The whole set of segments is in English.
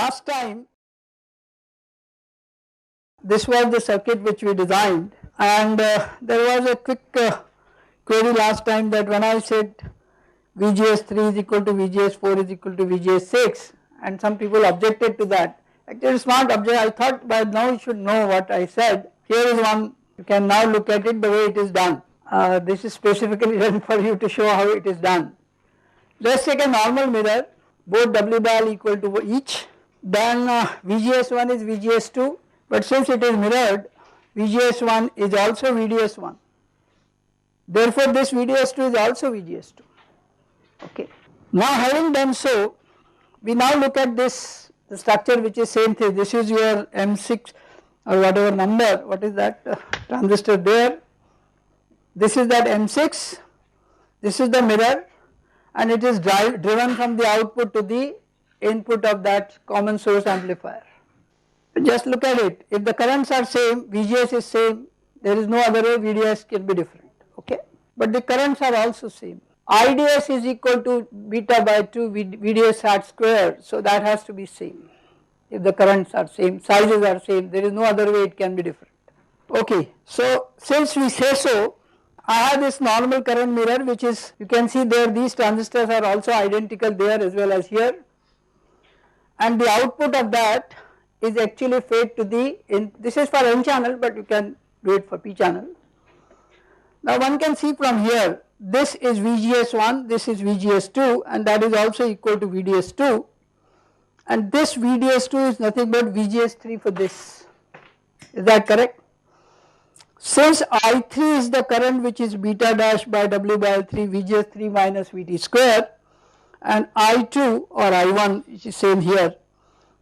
last time this was the circuit which we designed, and there was a quick query last time that when I said VGS3 is equal to VGS4 is equal to VGS6, and some people objected to that. Actually it's not object, I thought by now you should know what I said. Here is one, you can now look at it the way it is done. This is specifically done for you to show how it is done. Let us take a normal mirror, both W by L equal to each, then VGS1 is VGS2, but since it is mirrored, VGS1 is also VDS1, therefore this VDS2 is also VGS2. Okay. Now having done so, we now look at this, the structure which is same thing. This is your M6 or whatever number, what is that transistor there, this is that M6, this is the mirror, and it is driven from the output to the input of that common source amplifier. Just look at it, if the currents are same, VGS is same, there is no other way VDS can be different, okay, but the currents are also same. IDS is equal to beta by 2 VDS hat square, so that has to be same. If the currents are same, sizes are same, there is no other way it can be different. Okay, so since we say so, I have this normal current mirror which is, you can see there these transistors are also identical there as well as here, and the output of that is actually fed to the, this is for N channel but you can do it for P channel. Now one can see from here, this is VGS1, this is VGS2, and that is also equal to VDS2, and this VDS2 is nothing but VGS3 for this, is that correct? Since I3 is the current which is beta dash by W by L3, VGS3 minus VT square, and I2 or I1 which is same here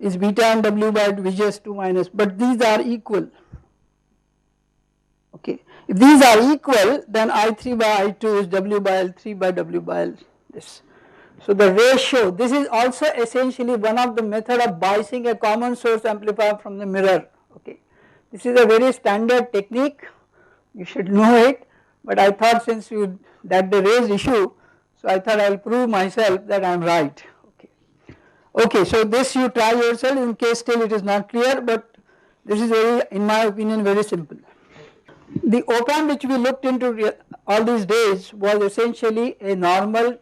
is beta and W by VGS2 minus, but these are equal. Okay, if these are equal, then I3 by I2 is W by L3 by W by L, this. So the ratio, this is also essentially one of the method of biasing a common source amplifier from the mirror. Okay, this is a very standard technique, you should know it, but I thought since you that the raised issue, so I thought I will prove myself that I am right. Okay, okay, so this you try yourself in case still it is not clear, but this is very, in my opinion, very simple. The op-amp which we looked into all these days was essentially a normal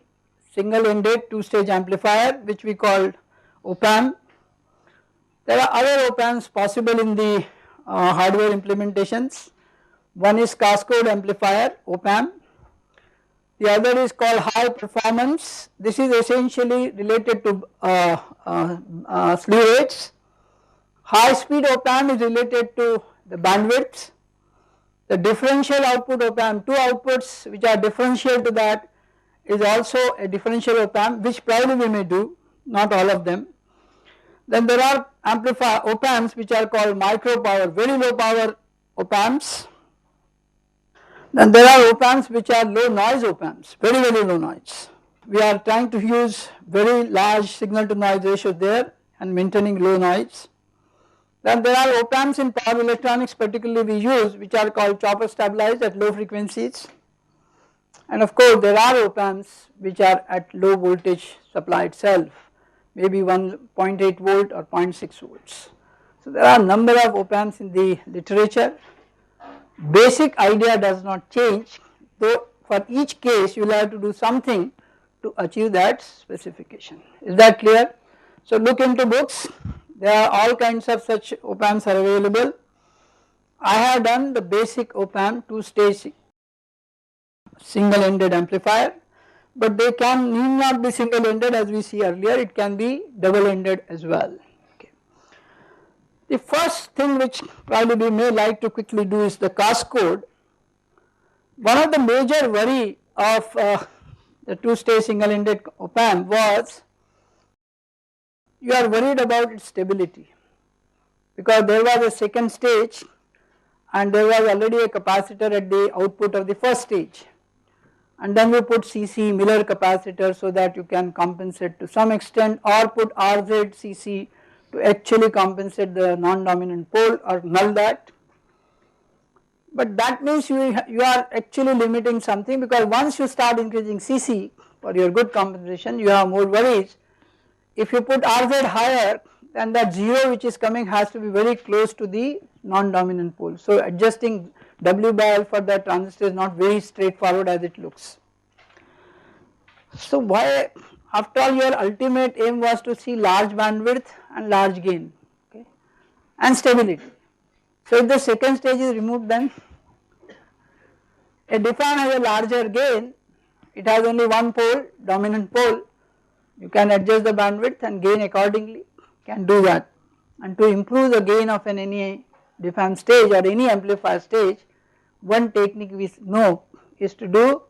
single-ended two-stage amplifier which we called op-amp. There are other op-amps possible in the hardware implementations. One is cascode amplifier op-amp, the other is called high performance. This is essentially related to slew rates. High speed op-amp is related to the bandwidths. The differential output op-amp, two outputs which are differential to that, is also a differential op-amp which probably we may do, not all of them. Then there are amplifier op-amps which are called micro power, very low power op-amps. Then there are op-amps which are low noise op-amps, very low noise. We are trying to use very large signal to noise ratio there and maintaining low noise. Then there are op-amps in power electronics particularly we use which are called chopper stabilized at low frequencies, and of course there are op-amps which are at low voltage supply itself, maybe 1.8 volt or 0.6 volts. So there are a number of op-amps in the literature. Basic idea does not change, though for each case you will have to do something to achieve that specification. Is that clear? So look into books. There are all kinds of such op-amps are available. I have done the basic op-amp two-stage single-ended amplifier, but they need not be single-ended as we see earlier, it can be double-ended as well. Okay. The first thing which probably we may like to quickly do is the cascode. One of the major worry of the two-stage single-ended op-amp was you are worried about its stability, because there was a second stage and there was already a capacitor at the output of the first stage, and then we put CC Miller capacitor so that you can compensate to some extent, or put RZ CC to actually compensate the non-dominant pole or null that. But that means you are actually limiting something, because once you start increasing CC for your good compensation you have more worries. If you put RZ higher, then that 0 which is coming has to be very close to the non-dominant pole. So adjusting W by L for that transistor is not very straightforward as it looks. So why, after all, your ultimate aim was to see large bandwidth and large gain, okay, and stability. So if the second stage is removed, then a DFAM has a larger gain, it has only one pole, dominant pole, you can adjust the bandwidth and gain accordingly, can do that. And to improve the gain of any DFAM stage or any amplifier stage, one technique we know is to do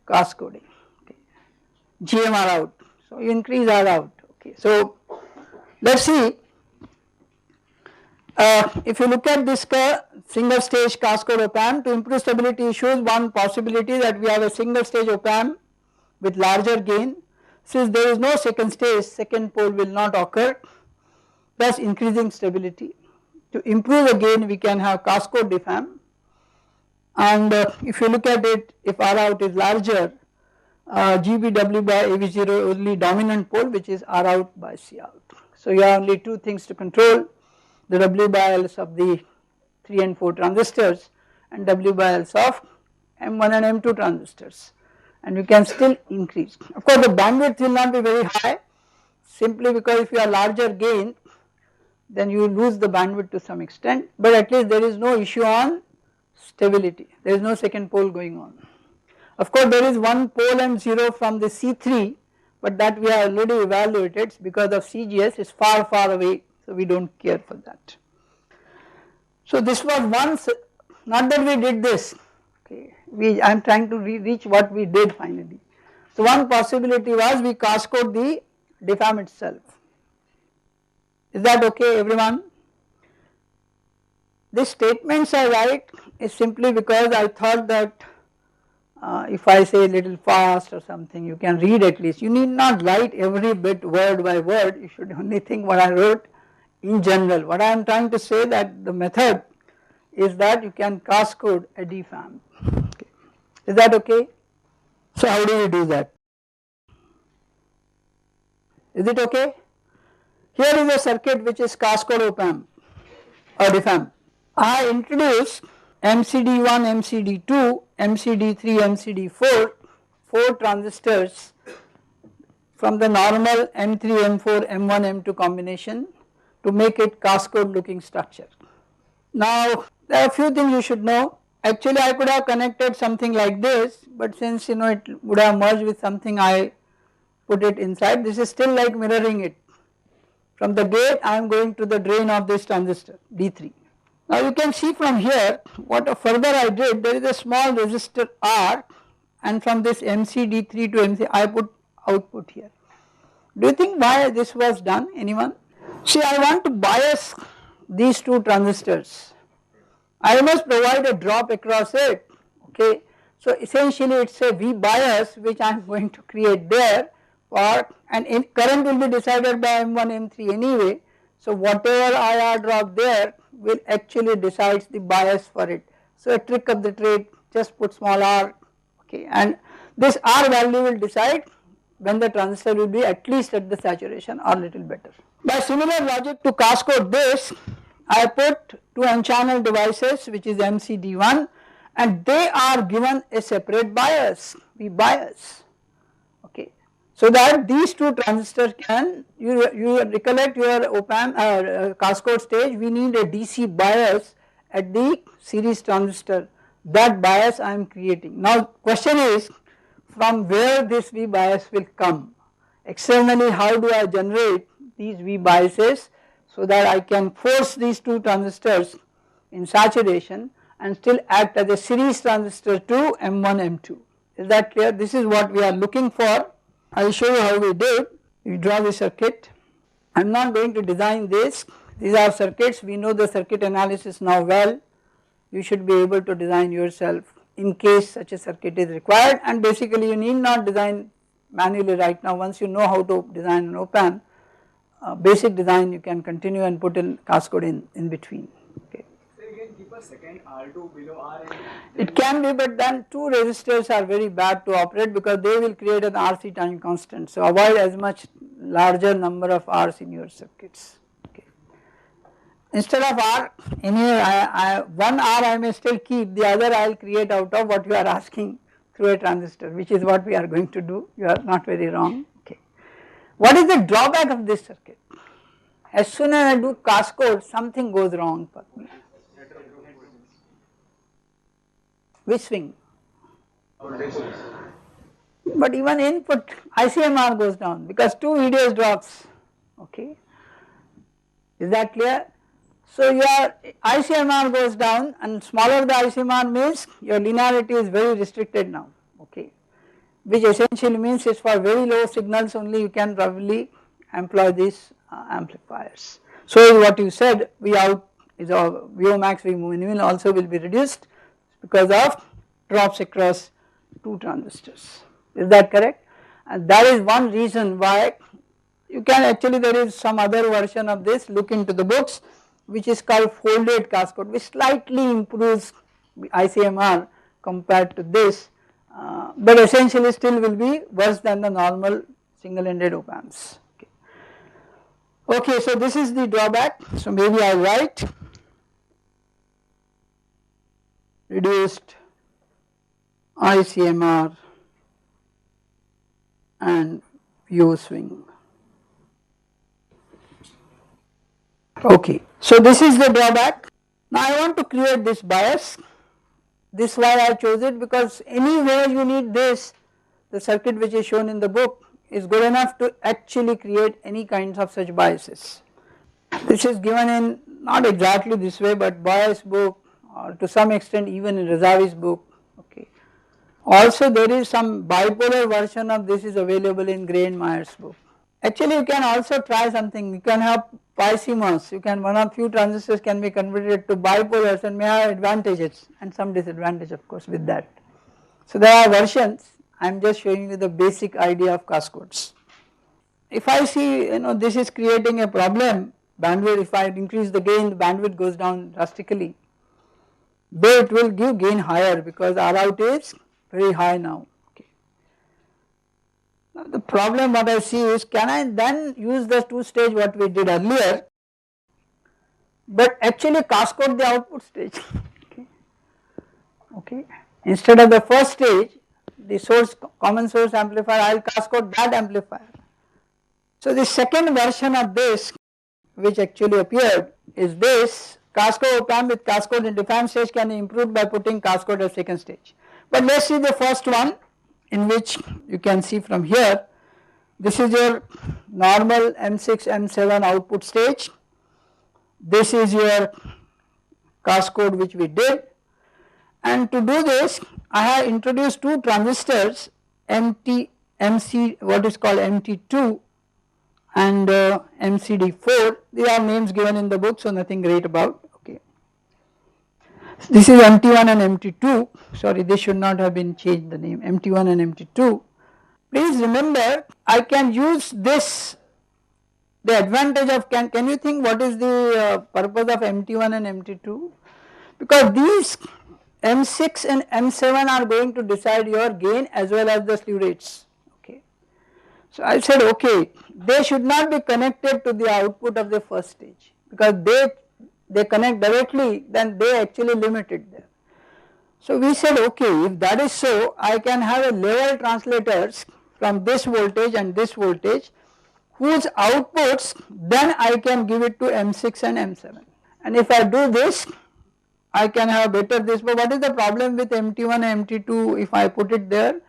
cascoding, okay, GMR out. So you increase R out, okay. So let us see, if you look at this single stage cascode op amp, to improve stability issues, one possibility that we have a single stage op amp with larger gain. Since there is no second stage, second pole will not occur, thus increasing stability. To improve the gain, we can have cascode DFAM, and if you look at it, if R out is larger, GBW by AV0 only dominant pole, which is R out by C out. So you have only two things to control, the W by Ls of the 3 and 4 transistors and W by Ls of M1 and M2 transistors, and you can still increase. Of course the bandwidth will not be very high, simply because if you have larger gain, then you lose the bandwidth to some extent, but at least there is no issue on stability, there is no second pole going on. Of course there is one pole and 0 from the C3, but that we have already evaluated because of CGS is far away, so we do not care for that. So this was once, not that we did this, okay, I am trying to reach what we did finally. So one possibility was we cascode the DFAM itself. Is that okay everyone? These statements I write is simply because I thought that if I say a little fast or something, you can read at least. You need not write every bit word by word, you should only think what I wrote in general. What I am trying to say that the method is that you can cascode a DFAM. Okay. Is that okay? So how do you do that? Is it okay? Here is a circuit which is cascode op amp or DFAM. I introduce MCD1, MCD2, MCD3, MCD4, 4 transistors from the normal M3, M4, M1, M2 combination to make it cascode looking structure. Now there are a few things you should know. Actually I could have connected something like this, but since it would have merged with something, I put it inside. This is still like mirroring it. From the gate I am going to the drain of this transistor D3. Now you can see from here what further I did, there is a small resistor R, and from this MCD3 to MC I put output here. Do you think why this was done, anyone? See, I want to bias these two transistors, I must provide a drop across it, okay. So essentially it is a V bias which I am going to create there, for, and current will be decided by M1, M3 anyway. So whatever IR drop there will actually decides the bias for it. So a trick of the trade, just put small r, okay, and this R value will decide when the transistor will be at least at the saturation or little better. By similar logic to cascode this, I put two n-channel devices which is MCD1, and they are given a separate bias, V bias, okay. So that these two transistors can, you recollect your op-amp cascode stage, we need a DC bias at the series transistor, that bias I am creating. Now question is, from where this V bias will come? Externally how do I generate these V biases so that I can force these two transistors in saturation and still act as a series transistor to M1, M2. Is that clear? This is what we are looking for. I will show you how we did. We draw the circuit. I am not going to design this. These are circuits. We know the circuit analysis now well. You should be able to design yourself in case such a circuit is required, and basically you need not design manually right now. Once you know how to design an op amp, basic design you can continue and put in cascode in between. Okay. So you can keep a second R2 below R. It can be, but then two resistors are very bad to operate because they will create an RC time constant. So avoid as much larger number of R's in your circuits. instead of R, in here one R I may still keep, the other I will create out of what you are asking through a transistor, which is what we are going to do. You are not very wrong. Okay. What is the drawback of this circuit? As soon as I do cascode, something goes wrong for me. Which swing? But even input ICMR goes down because 2 VDS drops. Okay. Is that clear? So your ICMR goes down, and smaller the ICMR means your linearity is very restricted now, okay, which essentially means it's for very low signals only you can probably employ these amplifiers. So what you said, V out is VO max, V min also will be reduced because of drops across 2 transistors. Is that correct? And that is one reason why you can actually, there is some other version of this, look into the books, which is called folded cascode, which slightly improves ICMR compared to this, but essentially still will be worse than the normal single-ended op amps. Okay, so this is the drawback. So maybe I write reduced ICMR and VO swing. Okay, so this is the drawback. Now I want to create this bias. This is why I chose it, because anywhere you need this, the circuit which is shown in the book is good enough to actually create any kinds of such biases. This is given in not exactly this way, but Boy's book, or to some extent even in Razavi's book. Okay. Also there is some bipolar version of this is available in Gray and Meyer's book. Actually you can also try something, you can have pi CMOS, you can, one of few transistors can be converted to bipolars and may have advantages and some disadvantage of course with that. So there are versions, I am just showing you the basic idea of cascodes. If I see this is creating a problem, bandwidth, if I increase the gain, the bandwidth goes down drastically, but it will give gain higher because R out is very high now. Now the problem what I see is, can I then use the 2-stage what we did earlier, but actually cascode the output stage, okay. Instead of the first stage, the source, common source amplifier, I will cascode that amplifier. So the second version of this which actually appeared is this, cascode op amp with cascode in defined stage can be improved by putting cascode at second stage. But let us see the first one, in which you can see from here, this is your normal M6, M7 output stage, this is your cascode which we did, and to do this I have introduced 2 transistors, what is called MT2 and MCD4, these are names given in the book, so nothing great about. Okay. This is MT1 and MT2, sorry this should not have been changed the name, MT1 and MT2. Please remember I can use this, the advantage of, can you think what is the purpose of MT1 and MT2? Because these M6 and M7 are going to decide your gain as well as the slew rates. Okay. So I said okay, they should not be connected to the output of the first stage, because they connect directly, then they actually limit it there. So we said okay, if that is so, I can have a level translators from this voltage and this voltage whose outputs then I can give it to M6 and M7, and if I do this I can have better this. But what is the problem with MT1 and MT2? If I put it there,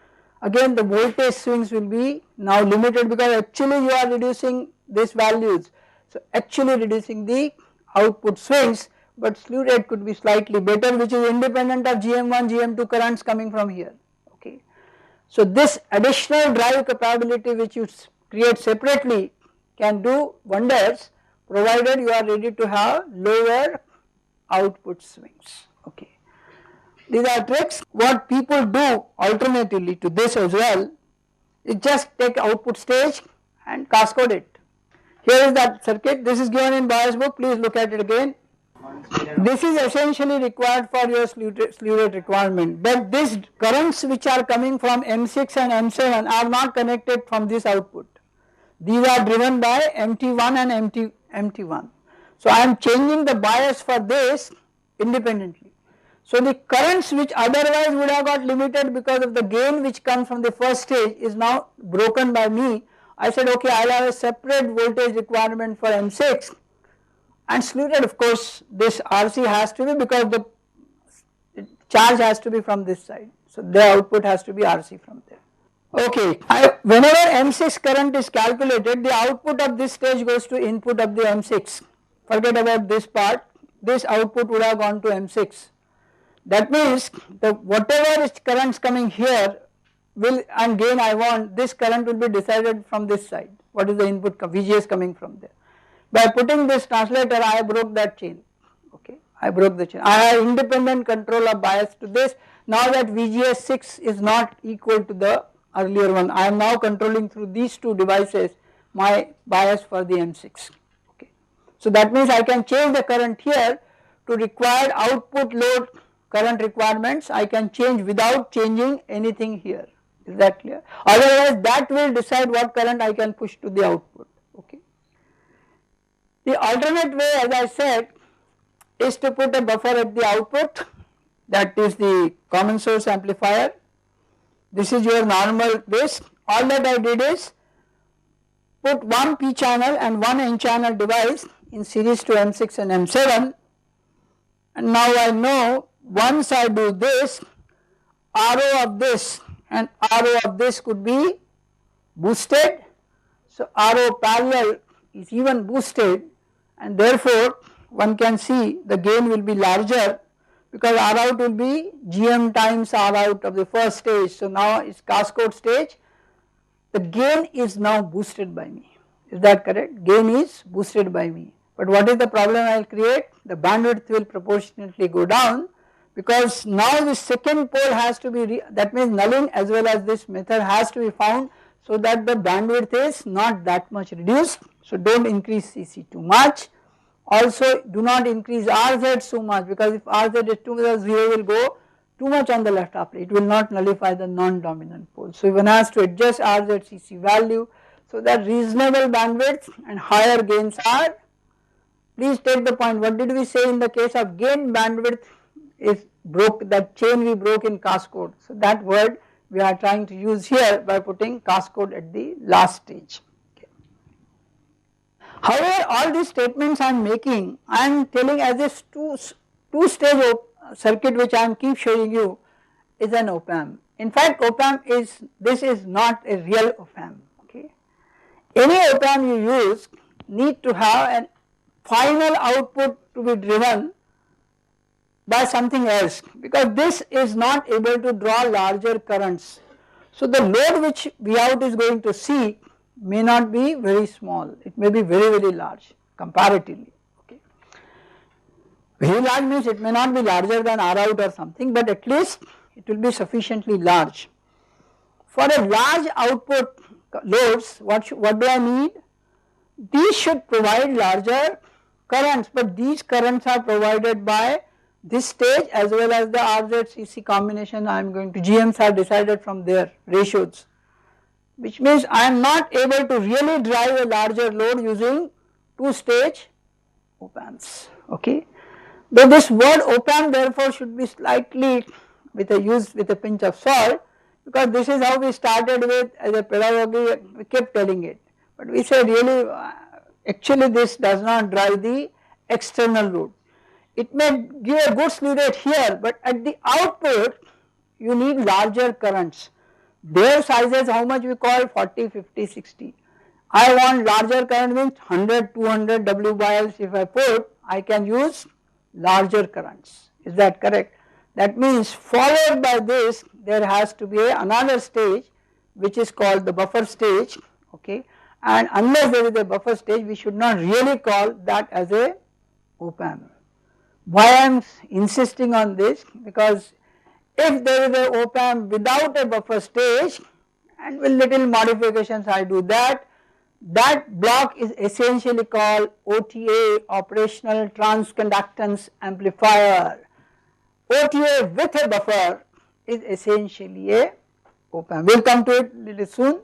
again the voltage swings will be now limited, because actually you are reducing these values, so actually reducing the output swings, but slew rate could be slightly better, which is independent of GM1, GM2 currents coming from here. Okay. So this additional drive capability which you create separately can do wonders, provided you are ready to have lower output swings. Okay. These are tricks. What people do alternatively to this as well is just take output stage and cascode it. Here is that circuit, this is given in Boy's book, please look at it again. This is essentially required for your slew rate requirement, but these currents which are coming from M6 and M7 are not connected from this output. These are driven by MT1 and MT1. So I am changing the bias for this independently. So the currents which otherwise would have got limited because of the gain which comes from the first stage is now broken by me. I said okay, I will have a separate voltage requirement for M6, and slated of course this RC has to be, because the charge has to be from this side. So the output has to be RC from there. Okay, whenever M6 current is calculated, the output of this stage goes to input of the M6. Forget about this part, this output would have gone to M6. That means the whatever is currents coming here will, and gain I want, this current will be decided from this side. What is the input VGS coming from there? By putting this translator I broke that chain. Okay, I broke the chain. I have independent control of bias to this. Now that VGS 6 is not equal to the earlier one, I am now controlling through these two devices my bias for the M6. Okay, so that means I can change the current here to required output load current requirements. I can change without changing anything here. Is that clear? Otherwise that will decide what current I can push to the output. Okay. The alternate way, as I said, is to put a buffer at the output, that is the common source amplifier. This is your normal this. All that I did is put one P channel and one N channel device in series to M6 and M7, and now I know once I do this, RO of this and RO of this could be boosted. So RO parallel is even boosted, and therefore one can see the gain will be larger, because R out will be GM times R out of the first stage. So now it's cascade stage, the gain is now boosted by me. Is that correct? Gain is boosted by me. But what is the problem I will create? The bandwidth will proportionately go down, because now the second pole has to be, that means nulling as well as this method has to be found, so that the bandwidth is not that much reduced. So do not increase CC too much. Also do not increase RZ so much, because if RZ is too much, 0 will go too much on the left half, it will not nullify the non-dominant pole. So one has to adjust RZ CC value so that reasonable bandwidth and higher gains are. Please take the point, what did we say in the case of gain? Bandwidth is broke, that chain we broke in cascade. So that word we are trying to use here by putting cascade at the last stage. However, all these statements I am making, I am telling as if two stage circuit which I am keep showing you is an op amp. In fact, op amp is, this is not a real op amp. Okay. Any op amp you use need to have an final output to be driven by something else, because this is not able to draw larger currents. So the load which V out is going to see may not be very small, it may be very large comparatively. Okay. Very large means it may not be larger than R out or something, but at least it will be sufficiently large. For a large output loads, what do I need? These should provide larger currents, but these currents are provided by this stage as well as the RZ-CC combination I am going to, GMs are decided from their ratios, which means I am not able to really drive a larger load using two stage op amps. Okay. Though this word op amp therefore should be slightly with a pinch of salt, because this is how we started with as a pedagogy, we kept telling it, but we say really actually this does not drive the external load. It may give a good slew rate here, but at the output you need larger currents. Their sizes how much we call 40, 50, 60. I want larger current means 100, 200 W by L if I put, I can use larger currents. Is that correct? That means followed by this there has to be another stage which is called the buffer stage. Okay, and unless there is a buffer stage we should not really call that as a op amp. Why I am insisting on this? Because if there is a op amp without a buffer stage and with little modifications I do that, that block is essentially called OTA, operational transconductance amplifier. OTA with a buffer is essentially a op amp. We will come to it little soon.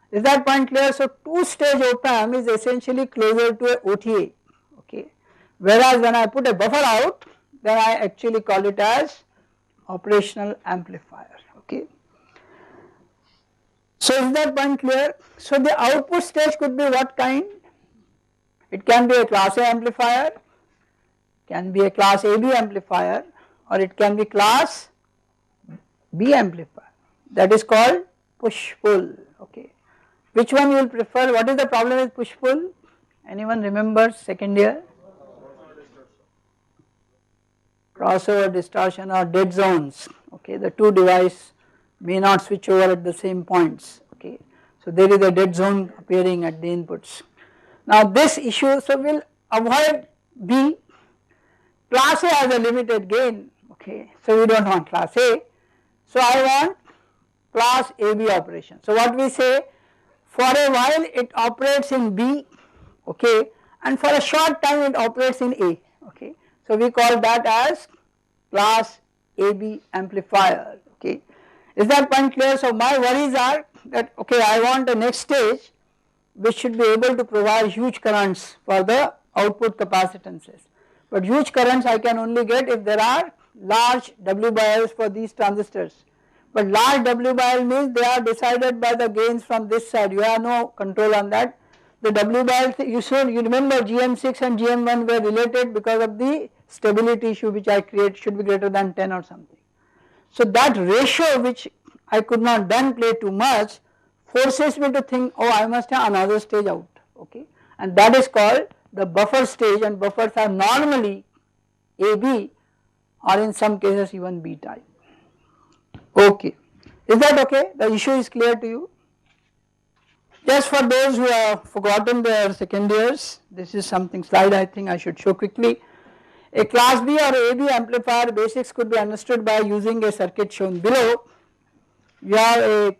Is that point clear? So two stage op amp is essentially closer to a OTA. Okay. whereas when I put a buffer out, then I actually call it as operational amplifier, okay. So is that point clear? So the output stage could be what kind? It can be a class A amplifier, can be a class AB amplifier, or it can be class B amplifier, that is called push pull, okay. Which one you will prefer? What is the problem with push pull? Anyone remembers second year? Crossover distortion or dead zones, okay, the two devices may not switch over at the same points, okay. So there is a dead zone appearing at the inputs. Now this issue, so we will avoid B. Class A has a limited gain, okay, so we do not want class A. So I want class AB operation. So what we say, for a while it operates in B, okay, and for a short time it operates in A, okay. So we call that as class AB amplifier, okay. Is that point clear? So my worries are that, okay, I want a next stage which should be able to provide huge currents for the output capacitances, but huge currents I can only get if there are large W by Ls for these transistors, but large W by L means they are decided by the gains from this side, you have no control on that. The W by L, you remember GM6 and GM1 were related because of the stability issue which I create should be greater than 10 or something. So that ratio which I could not then play too much forces me to think, oh, I must have another stage out, okay, and that is called the buffer stage, and buffers are normally AB or in some cases even B type, okay. Is that okay? The issue is clear to you? Just for those who have forgotten their second years, this is something slide I think I should show quickly. A class B or AB amplifier basics could be understood by using a circuit shown below. You have a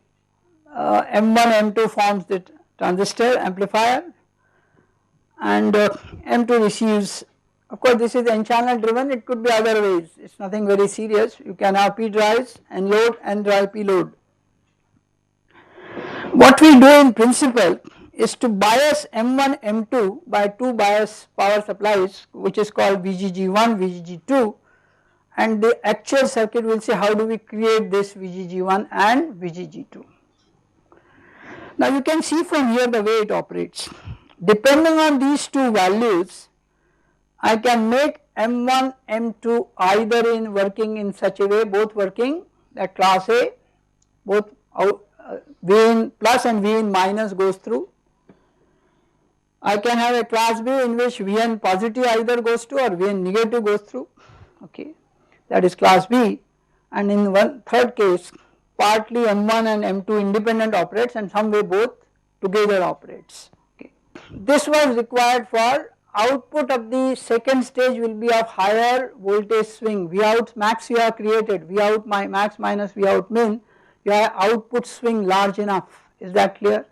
M1, M2 forms the transistor amplifier, and M2 receives, of course this is N channel driven, it could be other ways, it is nothing very serious, you can have P drives, N load, N drive, P load. What we do in principle is to bias M1, M2 by two bias power supplies which is called VGG1, VGG2, and the actual circuit will say how do we create this VGG1 and VGG2. Now you can see from here the way it operates. Depending on these two values, I can make M1, M2 either in working in such a way, both working that class A, both V in plus and V in minus goes through. I can have a class B in which Vn positive either goes to or Vn negative goes through, okay, that is class B, and in one third case partly M1 and M2 independent operates and some way both together operates, okay. This was required for output of the second stage will be of higher voltage swing, V out max you have created, V out max minus V out min, your output swing large enough, is that clear?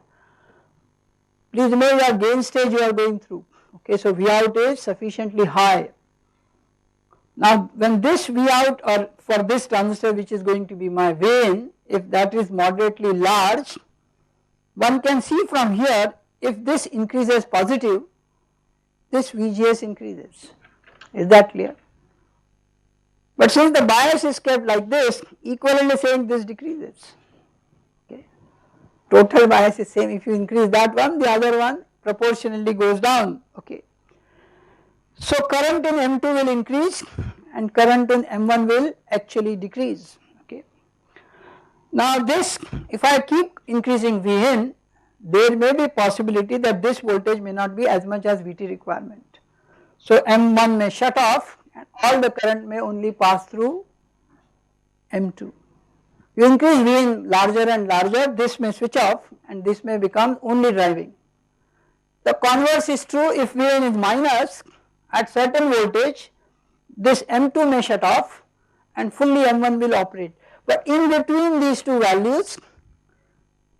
Please remember your gain stage you are going through, okay, so V out is sufficiently high. Now when this V out or for this transistor which is going to be my gain, if that is moderately large, one can see from here if this increases positive, this VGS increases, is that clear? But since the bias is kept like this, equivalently saying this decreases, okay. Total bias is same, if you increase that one, the other one proportionally goes down, okay. So current in M2 will increase and current in M1 will actually decrease, okay. Now this, if I keep increasing Vn, there may be possibility that this voltage may not be as much as Vt requirement. So M1 may shut off and all the current may only pass through M2. You increase Vn larger and larger, this may switch off and this may become only driving. The converse is true, if Vn is minus at certain voltage, this M2 may shut off and fully M1 will operate, but in between these two values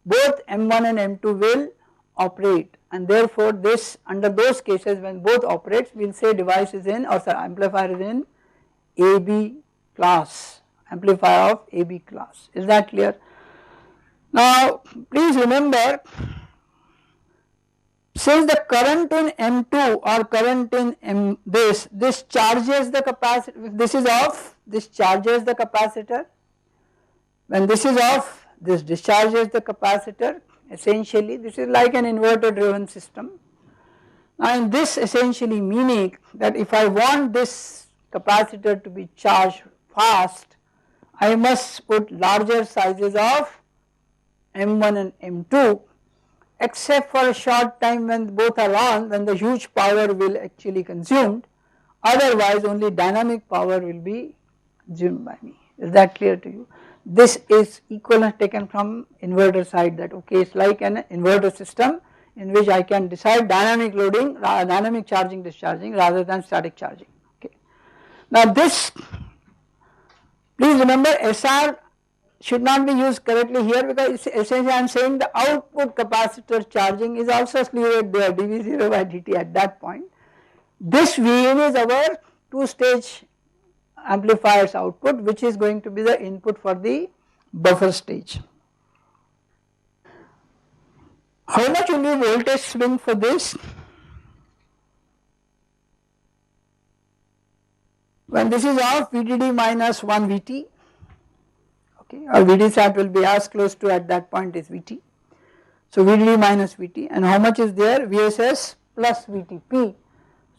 both M1 and M2 will operate, and therefore this under those cases when both operates we will say device is in or sorry, amplifier is in AB class, amplifier of AB class, is that clear? Now please remember since the current in M2 or current in this charges the capacitor, if this is off, this charges the capacitor. When this is off, this discharges the capacitor. Essentially this is like an inverter driven system. Now in this essentially meaning that if I want this capacitor to be charged fast, I must put larger sizes of M1 and M2, except for a short time when both are on, when the huge power will actually consumed, otherwise only dynamic power will be consumed by me. Is that clear to you? This is equivalent taken from inverter side, that okay, it's like an inverter system in which I can decide dynamic loading, dynamic charging discharging rather than static charging. Okay. Now this, please remember SR should not be used correctly here, because essentially I am saying the output capacitor charging is also cleared there, dV0 by dt at that point. This Vin is our two-stage amplifier's output, which is going to be the input for the buffer stage. How much will be voltage swing for this? When this is off, VDD minus 1 Vt, okay, or Vd sat will be as close to at that point is Vt. So VDD minus Vt, and how much is there? VSS plus VTP.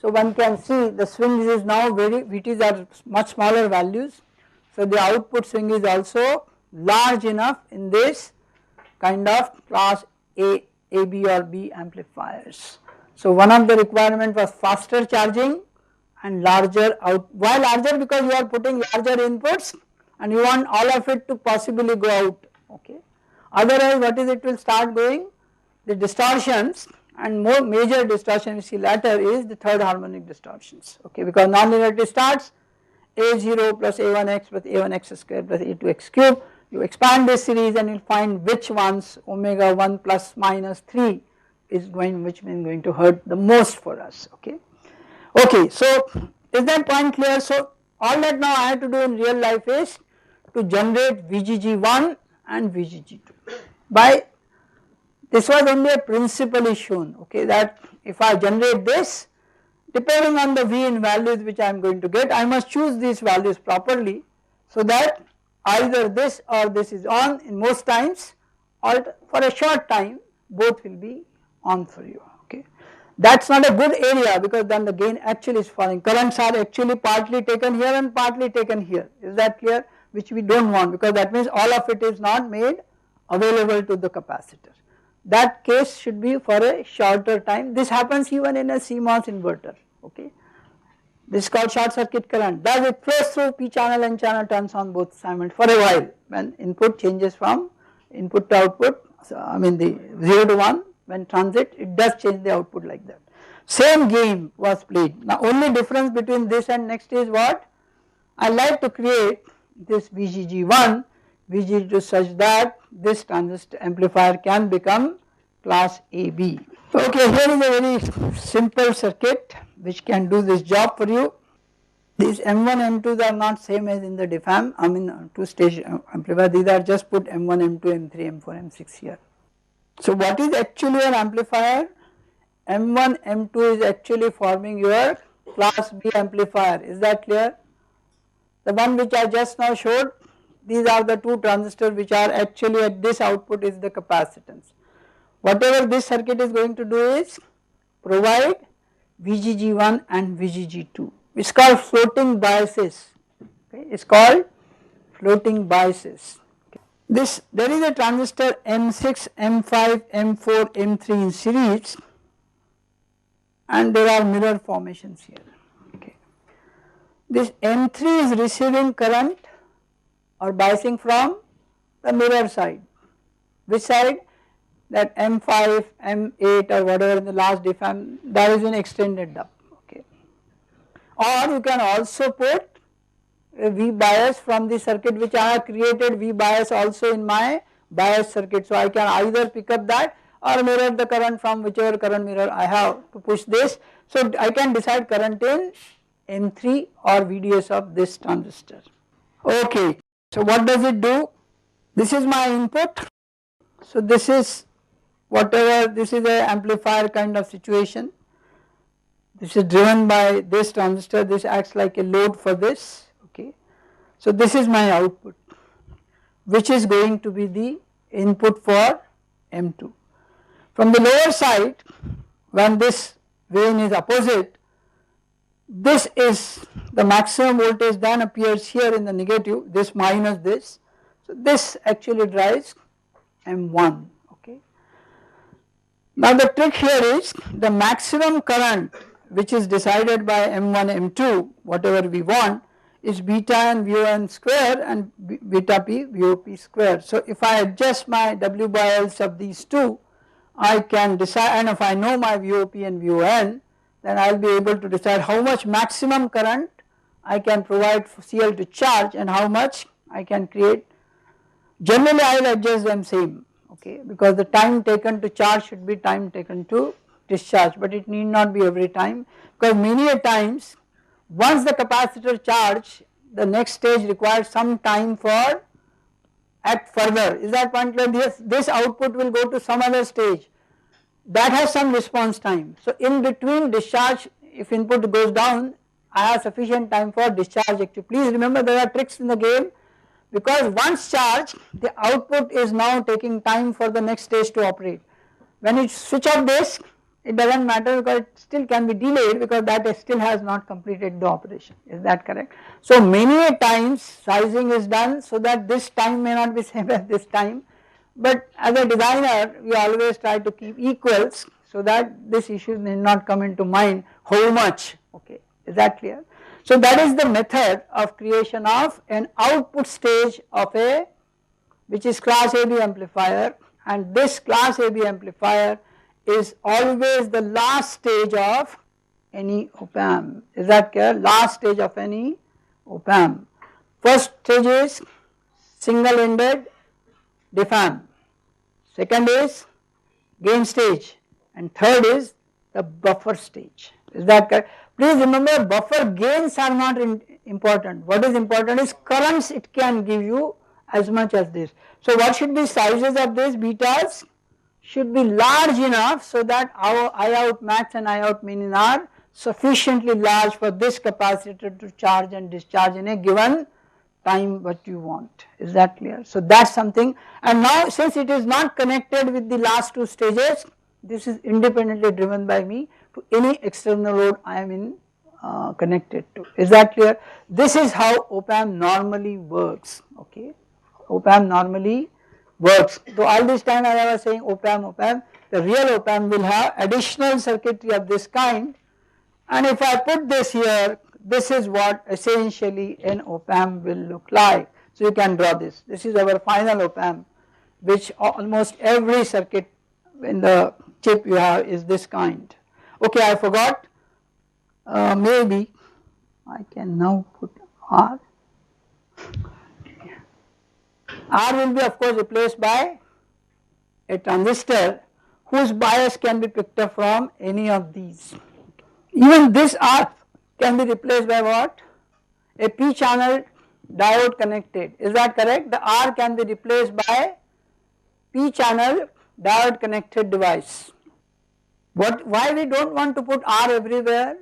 So one can see the swing is now very, Vt's are much smaller values. So the output swing is also large enough in this kind of class A, AB or B amplifiers. So one of the requirement was faster charging and larger out. Why larger? Because you are putting larger inputs and you want all of it to possibly go out, okay. Otherwise what is it will start going? The distortions, and more major distortion we see later is the third harmonic distortions, okay, because nonlinearity starts A0 plus A1x plus A1x square plus A2x cube. You expand this series and you will find which ones omega 1 plus minus 3 is going, which means going to hurt the most for us, okay. Okay, so is that point clear? So all that now I have to do in real life is to generate VGG1 and VGG2 by, this was only a principle is shown, okay, that if I generate this, depending on the V in values which I am going to get, I must choose these values properly so that either this or this is on in most times, or for a short time both will be on for you, okay. That is not a good area, because then the gain actually is falling. Currents are actually partly taken here and partly taken here, is that clear? Which we do not want, because that means all of it is not made available to the capacitor. That case should be for a shorter time. This happens even in a CMOS inverter, okay. This is called short circuit current. Thus it flows through P channel, N channel, turns on both simultaneously for a while when input changes from input to output, so I mean the 0 to 1, when transit it does change the output like that. Same game was played. Now only difference between this and next is what? I like to create this VGG1, VGG2 such that this transistor amplifier can become class AB. Okay, here is a very simple circuit which can do this job for you. These M1, M2s are not same as in the DFAM, I mean two stage amplifier, these are just put M1, M2, M3, M4, M6 here. So what is actually an amplifier? M1, M2 is actually forming your class B amplifier, is that clear? The one which I just now showed, these are the two transistors which are actually at this output is the capacitance. Whatever this circuit is going to do is provide VGG1 and VGG2. It is called floating biases, okay. It is called floating biases. This, there is a transistor M6, M5, M4, M3 in series, and there are mirror formations here, okay. This M3 is receiving current or biasing from the mirror side. Which side? That M5, M8 or whatever in the last DFAM, that is been extended up, okay. Or you can also put a V bias from the circuit which I have created, V bias also in my bias circuit. So I can either pick up that or mirror the current from whichever current mirror I have to push this. So I can decide current in M3 or VDS of this transistor. Okay, so what does it do? This is my input. So this is whatever, this is a amplifier kind of situation. This is driven by this transistor, this acts like a load for this, okay. So this is my output, which is going to be the input for M2. From the lower side, when this vein is opposite, this is the maximum voltage then appears here in the negative, this minus this. So this actually drives M1, okay. Now the trick here is the maximum current which is decided by M1, M2, whatever we want, is beta n VON square and beta p VOP square. So if I adjust my W by L's of these two, I can decide, and if I know my VOP and VON, then I will be able to decide how much maximum current I can provide for CL to charge and how much I can create. Generally I will adjust them same, okay, because the time taken to charge should be time taken to discharge, but it need not be every time, because many a times once the capacitor charge, the next stage requires some time for act further. Is that point clear? This output will go to some other stage that has some response time. So in between discharge, if input goes down, I have sufficient time for discharge active. Please remember there are tricks in the game, because once charged, the output is now taking time for the next stage to operate. When you switch off this, it does not matter, because it still can be delayed, because that still has not completed the operation. Is that correct? So many a times sizing is done so that this time may not be same as this time, but as a designer we always try to keep equals so that this issue may not come into mind how much, okay. Is that clear? So that is the method of creation of an output stage of a, which is class AB amplifier, and this class AB amplifier is always the last stage of any op-amp. Is that clear? Last stage of any op-amp. First stage is single ended diff amp, second is gain stage, and third is the buffer stage. Is that correct? Please remember, buffer gains are not important. What is important is currents it can give you as much as this. So what should be sizes of this? Betas should be large enough so that our I out max and I out min are sufficiently large for this capacitor to charge and discharge in a given time what you want. Is that clear? So that's something, and now since it is not connected with the last two stages, this is independently driven by me to any external load I am in connected to. Is that clear? This is how op-amp normally works, okay. Op-amp normally works. So all this time as I was saying op-amp, the real op-amp will have additional circuitry of this kind, and if I put this here, this is what essentially an op-amp will look like. So you can draw this. This is our final op-amp, which almost every circuit in the chip you have is this kind. Okay, I forgot, maybe I can now put R. R will be of course replaced by a transistor whose bias can be picked up from any of these. Even this R can be replaced by what? A P channel diode connected. Is that correct? The R can be replaced by P channel diode connected device. Why we don't want to put R everywhere?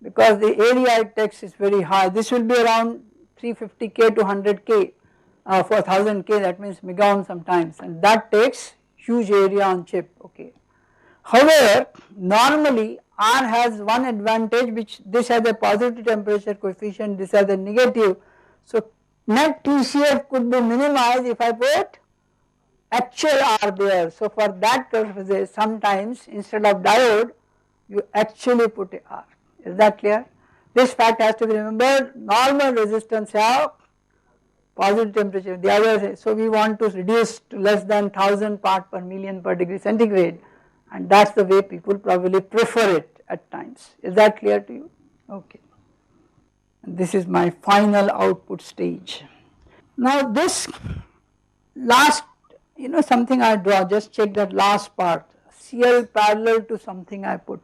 Because the area it takes is very high. This will be around 350K to 100K for 1000K, that means megaohm sometimes, and that takes huge area on chip, okay. However, normally R has one advantage, which this has a positive temperature coefficient, this has a negative. So net TCF could be minimized if I put actual R there. So for that purposes, sometimes instead of diode you actually put a R. Is that clear? This fact has to be remembered. Normal resistance have positive temperature, the other, so we want to reduce to less than 1000 part per million per degree centigrade, and that is the way people probably prefer it at times. Is that clear to you? Okay. And this is my final output stage. Now this last, something I draw, just check that last part, CL parallel to something I put.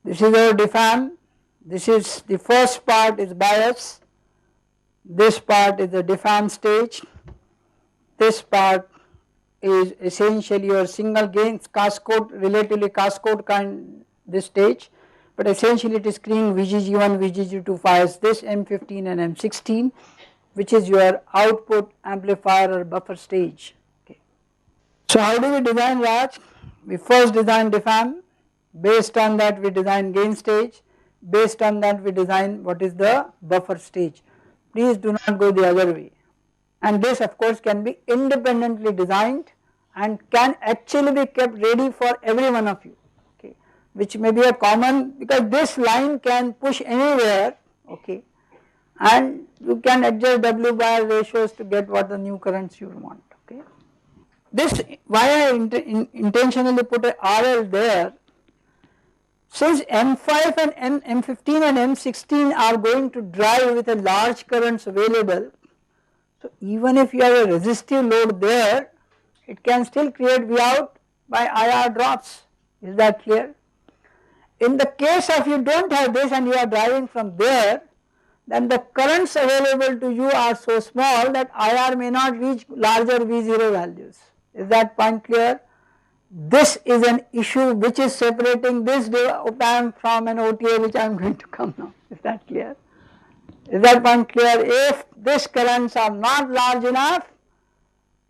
This is our diff amp, this is the first part is bias, this part is the diff amp stage, this part is essentially your single gain cascode, relatively cascode kind this stage, but essentially it is screening VGG1, VGG2 fires this M15 and M16, which is your output amplifier or buffer stage. Okay. So how do we design Raj? We first design DFAM, based on that we design gain stage, based on that we design what is the buffer stage. Please do not go the other way, and this of course can be independently designed and can actually be kept ready for every one of you, okay, which may be a common, because this line can push anywhere, okay, and you can adjust W bar ratios to get what the new currents you want, okay. This why I intentionally put a RL there, since M5 and M15 and M16 are going to drive with a large currents available. So even if you have a resistive load there, it can still create V out by IR drops. Is that clear? In the case of you do not have this and you are driving from there, then the currents available to you are so small that IR may not reach larger V0 values. Is that point clear? This is an issue which is separating this op-amp from an OTA, which I am going to come now. Is that clear? Is that point clear? If these currents are not large enough,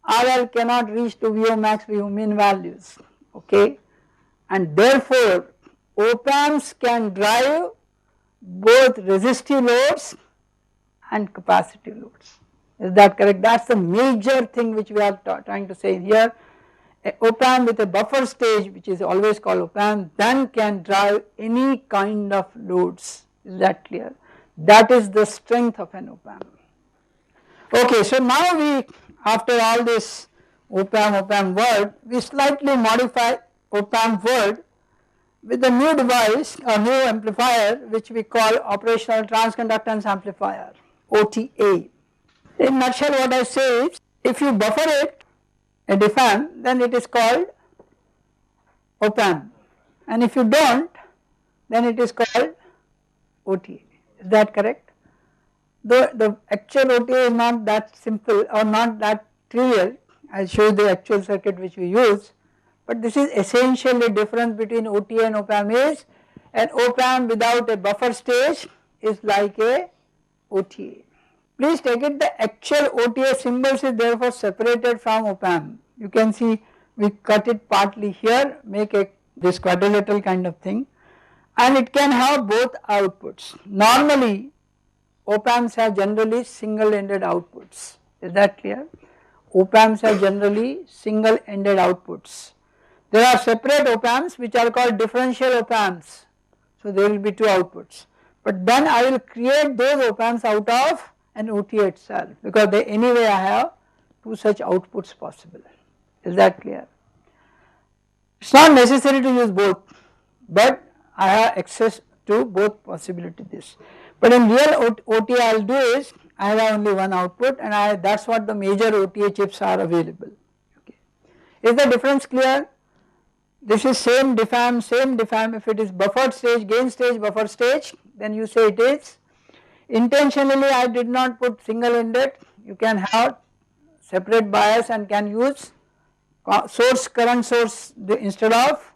RL cannot reach to VO max, VO min values, okay, and therefore op-amps can drive both resistive loads and capacitive loads. Is that correct? That is the major thing which we are trying to say here. A op-amp with a buffer stage, which is always called op-amp, then can drive any kind of loads. Is that clear? That is the strength of an op-amp. Okay, so now we, after all this op-amp word, we slightly modify op-amp word with a new device, a new amplifier, which we call operational transconductance amplifier, OTA. In a nutshell, what I say is, if you buffer it, a DFAM, then it is called op-amp, and if you do not, then it is called OTA. Is that correct? The actual OTA is not that simple or not that trivial. I will show you the actual circuit which we use, but this is essentially difference between OTA and op-amp is, an op-amp without a buffer stage is like a OTA. Please take it, the actual OTA symbols is therefore separated from op-amp. You can see we cut it partly here, make a this quadrilateral kind of thing, and it can have both outputs. Normally op-amps have generally single-ended outputs. Is that clear? Op-amps have generally single-ended outputs. There are separate op-amps which are called differential op-amps. So there will be two outputs. But then I will create those op-amps out of an OTA itself, because they anyway I have two such outputs possible. Is that clear? It is not necessary to use both, but I have access to both possibilities. But in real OTA I will do is, I have only one output, and that is what the major OTA chips are available. Okay. Is the difference clear? This is same DFAM, if it is buffered stage, gain stage, buffer stage, then you say it is. Intentionally I did not put single ended, you can have separate bias and can use source, current source instead of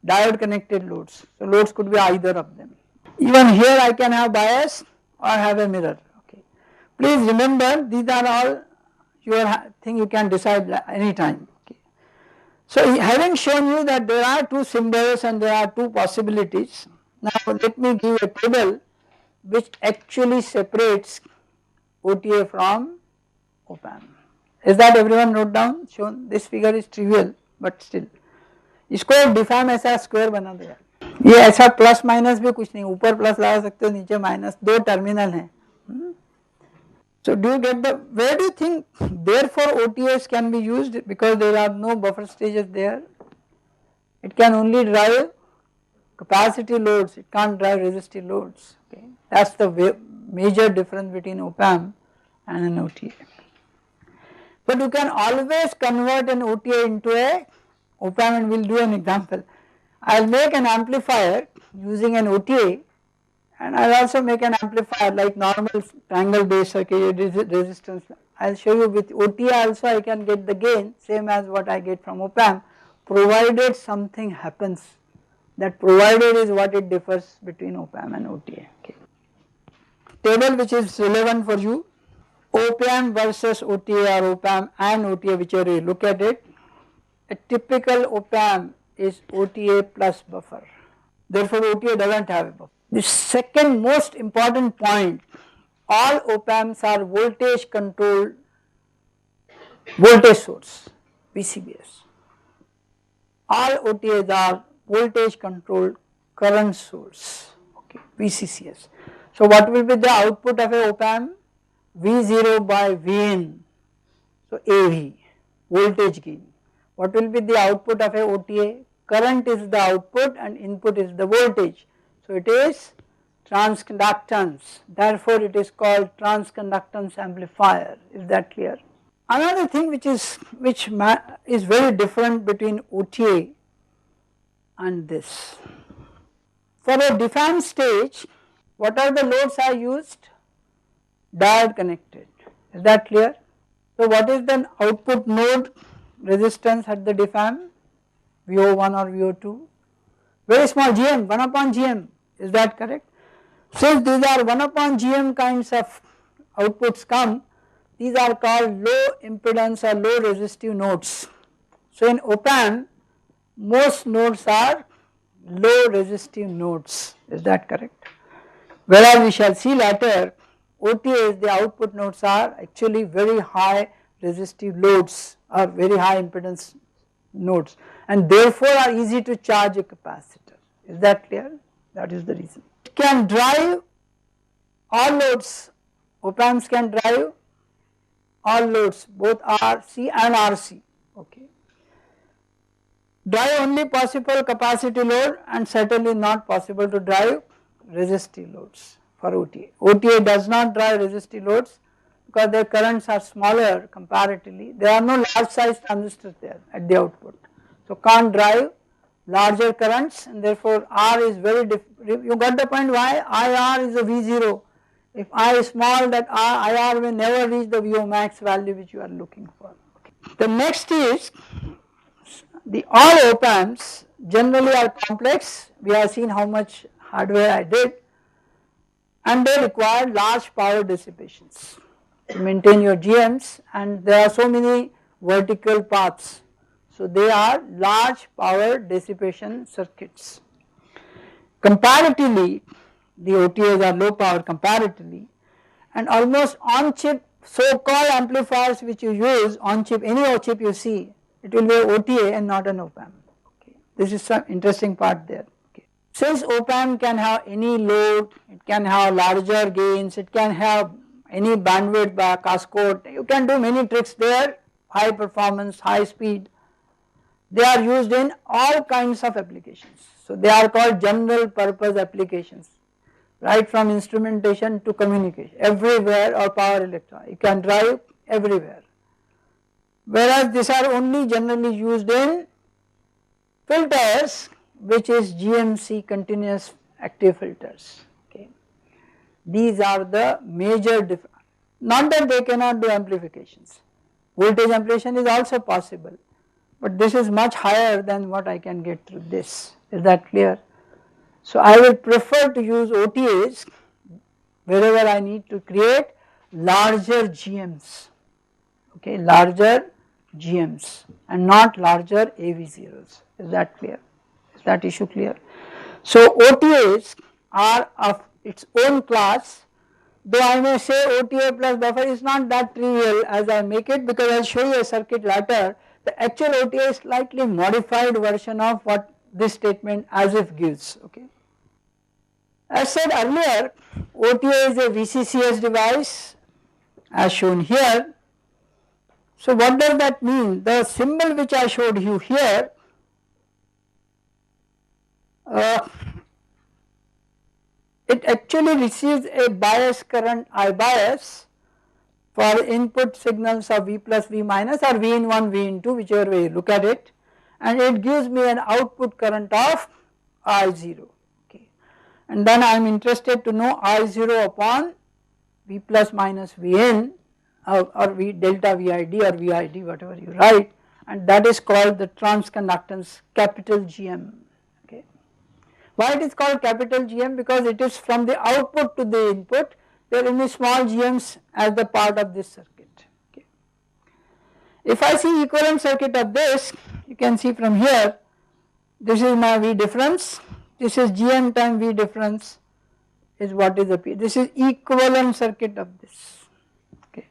diode connected loads. So loads could be either of them. Even here I can have bias or have a mirror. Okay. Please remember, these are all your thing, you can decide any time. Okay. So having shown you that there are two symbols and there are two possibilities, now let me give a table which actually separates OTA from op-amp. Is that everyone wrote down? Shown, this figure is trivial but still. इसको DFAM ऐसा square बना दो यार, ये ऐसा plus minus भी कुछ नहीं, ऊपर प्लस लगा सकते हो, नीचे माइनस, दो टर्मिनल हैं. So do you get the, where do you think therefore OTAs can be used, because there are no buffer stages there? It can only drive capacity loads, it can't drive resistive loads. Okay. That is the major difference between op-amp and an OTA. But you can always convert an OTA into a op-amp, and we will do an example. I will make an amplifier using an OTA, and I will also make an amplifier like normal triangle based circuit resistance. I will show you with OTA also I can get the gain same as what I get from op amp, provided something happens. That provided is what it differs between op amp and OTA. Okay. Table which is relevant for you, op amp versus OTA or op amp and OTA, whichever you look at it. A typical op amp is OTA plus buffer, therefore OTA does not have a buffer. The second most important point, all op amps are voltage controlled voltage source, VCBS. All OTAs are voltage controlled current source, okay, VCCS. So what will be the output of a op amp? V0 by Vin, so AV, voltage gain. What will be the output of a OTA? Current is the output and input is the voltage. So it is transconductance, therefore it is called transconductance amplifier. Is that clear? Another thing which is very different between OTA and this. For a defined stage, what are the loads are used? Diode connected. Is that clear? So what is the output node resistance at the diff amp? VO1 or VO2? Very small GM, 1 upon GM. Is that correct? Since these are 1 upon GM kinds of outputs come, these are called low impedance or low resistive nodes. So in op amp, most nodes are low resistive nodes. Is that correct? Whereas we shall see later, OTAs, the output nodes are actually very high resistive loads or very high impedance nodes, and therefore are easy to charge a capacitor. Is that clear? That is the reason. It can drive all loads, op amps can drive all loads, both RC and RC, okay. Drive only possible capacity load and certainly not possible to drive resistive loads for OTA. OTA does not drive resistive loads because their currents are smaller comparatively. There are no large size transistors there at the output. So can't drive larger currents, and therefore R is very different. You got the point why IR is a V0. If I is small, that IR may never reach the VO max value which you are looking for. Okay. The next is the all op amps generally are complex. We have seen how much hardware I did, and they require large power dissipations to maintain your GMs, and there are so many vertical paths. So they are large power dissipation circuits. Comparatively, the OTAs are low power comparatively, and almost on chip so called amplifiers which you use on chip, any chip you see, it will be an OTA and not an op amp. Okay. This is some interesting part there. Okay. Since op amp can have any load, it can have larger gains, it can have any bandwidth by cascode, you can do many tricks there, high performance, high speed. They are used in all kinds of applications. So they are called general purpose applications, right from instrumentation to communication, everywhere, or power electron, you can drive everywhere. Whereas these are only generally used in filters, which is GMC, continuous active filters. Okay. These are the major difference. Not that they cannot do amplifications. Voltage amplification is also possible, but this is much higher than what I can get through this. Is that clear? So I will prefer to use OTAs wherever I need to create larger GMs, okay, larger GMs and not larger AV0s. Is that clear? Is that issue clear? So OTAs are of its own class, though I may say OTA plus buffer is not that trivial as I make it, because I will show you a circuit later. The actual OTA is slightly modified version of what this statement as if gives. Okay. As said earlier, OTA is a VCCS device as shown here. So what does that mean? The symbol which I showed you here, it actually receives a bias current I bias for input signals of V plus V minus or V in 1 V in 2, whichever way you look at it, and it gives me an output current of I0. Okay. And then I am interested to know I0 upon V plus minus V in. or delta VID or VID, whatever you write, and that is called the transconductance, capital GM. Okay. Why it is called capital GM? Because it is from the output to the input, there are only small GMs as the part of this circuit. Okay. If I see equivalent circuit of this, you can see from here, this is my V difference, this is GM times V difference is what is the P. This is equivalent circuit of this. Okay.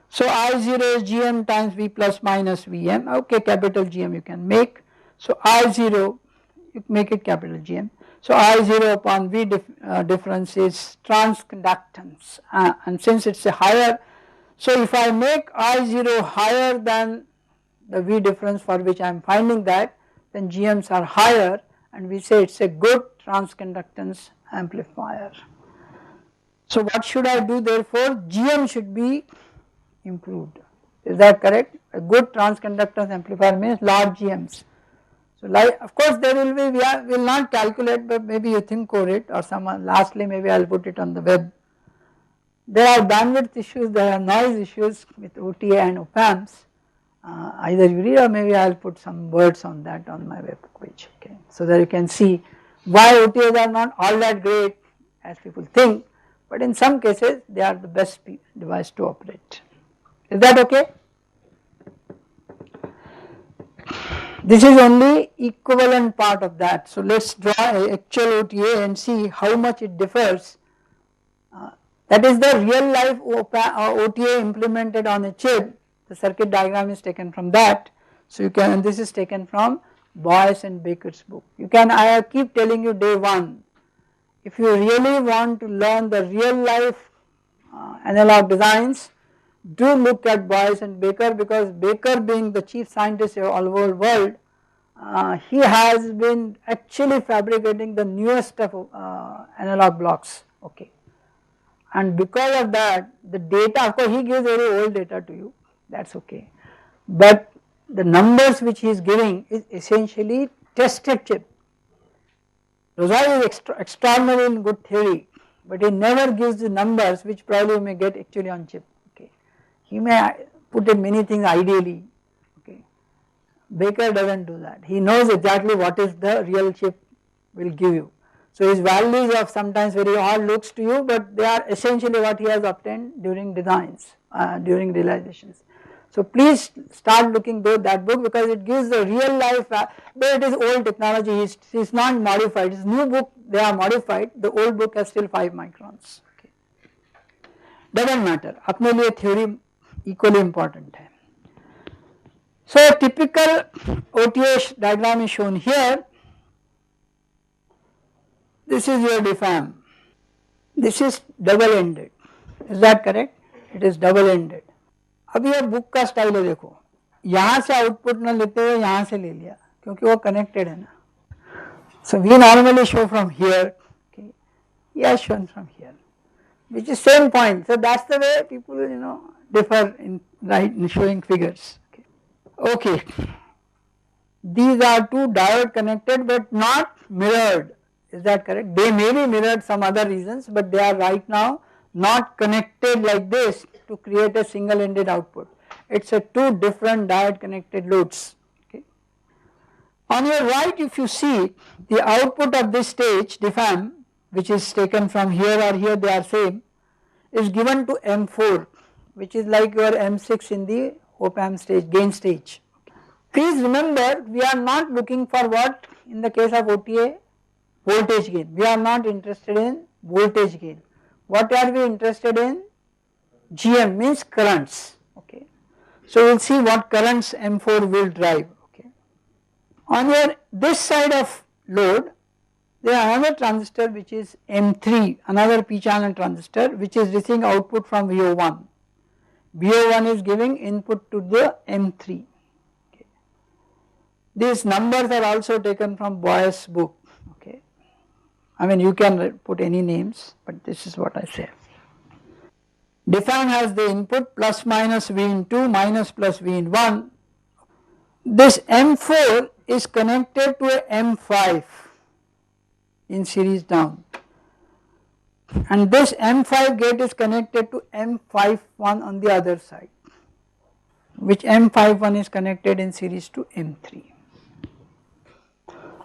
So I0 is GM times V plus minus VM, okay, capital GM you can make. So I0, you make it capital GM. So I0 upon V difference is transconductance, and since it is a higher, so if I make I0 higher than the V difference for which I am finding that, then GMs are higher and we say it is a good transconductance amplifier. So what should I do therefore? GM should be improved. Is that correct? A good transconductance amplifier means large GMs. So like, of course there will be, we will not calculate, but maybe you think over it, or lastly maybe I will put it on the web. There are bandwidth issues, there are noise issues with OTA and op-amps. Either you read or maybe I will put some words on that on my web page, okay, so that you can see why OTAs are not all that great as people think, but in some cases they are the best device to operate. Is that okay? This is only equivalent part of that. So let us draw a actual OTA and see how much it differs. That is the real life OTA implemented on a chip. The circuit diagram is taken from that. So you can, and this is taken from Boyce and Baker's book. You can, I keep telling you day one, if you really want to learn the real life analog designs, do look at Boyce and Baker, because Baker being the chief scientist of all over world, he has been actually fabricating the newest of analog blocks, okay. And because of that, the data, of course he gives very old data to you, that is okay, but the numbers which he is giving is essentially tested chip. Rosai is extraordinary in good theory, but he never gives the numbers which probably you may get actually on chip, okay. He may put in many things ideally, okay. Baker does not do that, he knows exactly what is the real chip will give you. So his values of sometimes very odd looks to you, but they are essentially what he has obtained during designs, during realizations. So please start looking at that book, because it gives the real life, though it is old technology, it is not modified, his new book they are modified, the old book has still 5 microns, okay. Does not matter, अपने लिए theory equally important है. So a typical OTA diagram is shown here. This is your DFAM, this is double ended, is that correct? It is double ended. अब ये book का style है, देखो यहाँ से आउटपुट न लेते हुए यहाँ से ले लिया, क्योंकि वो कनेक्टेड है ना. So we normally show from here, okay, he has shown from here, which is same point. So that's the way people differ in showing figures, okay. Okay, these are two diode connected but not mirrored, is that correct? They may be mirrored some other reasons, but they are right now not connected like this to create a single ended output. It is a two different diode connected loads, okay. On your right, if you see the output of this stage DFAM, which is taken from here or here, they are same, is given to M4, which is like your M6 in the op-amp stage, gain stage. Please remember, we are not looking for what in the case of OTA, voltage gain. We are not interested in voltage gain. What are we interested in? GM means currents, okay. So we will see what currents M4 will drive, okay. On your this side of load, there is another transistor which is M3, another p channel transistor, which is receiving output from VO1. VO1 is giving input to the M3, okay. These numbers are also taken from Boyce's book, okay. I mean you can put any names, but this is what I say. DFAM has the input plus minus V in 2 minus plus V in 1. This M4 is connected to a M5 in series down. and this M5 gate is connected to M51 on the other side, which M51 is connected in series to M3.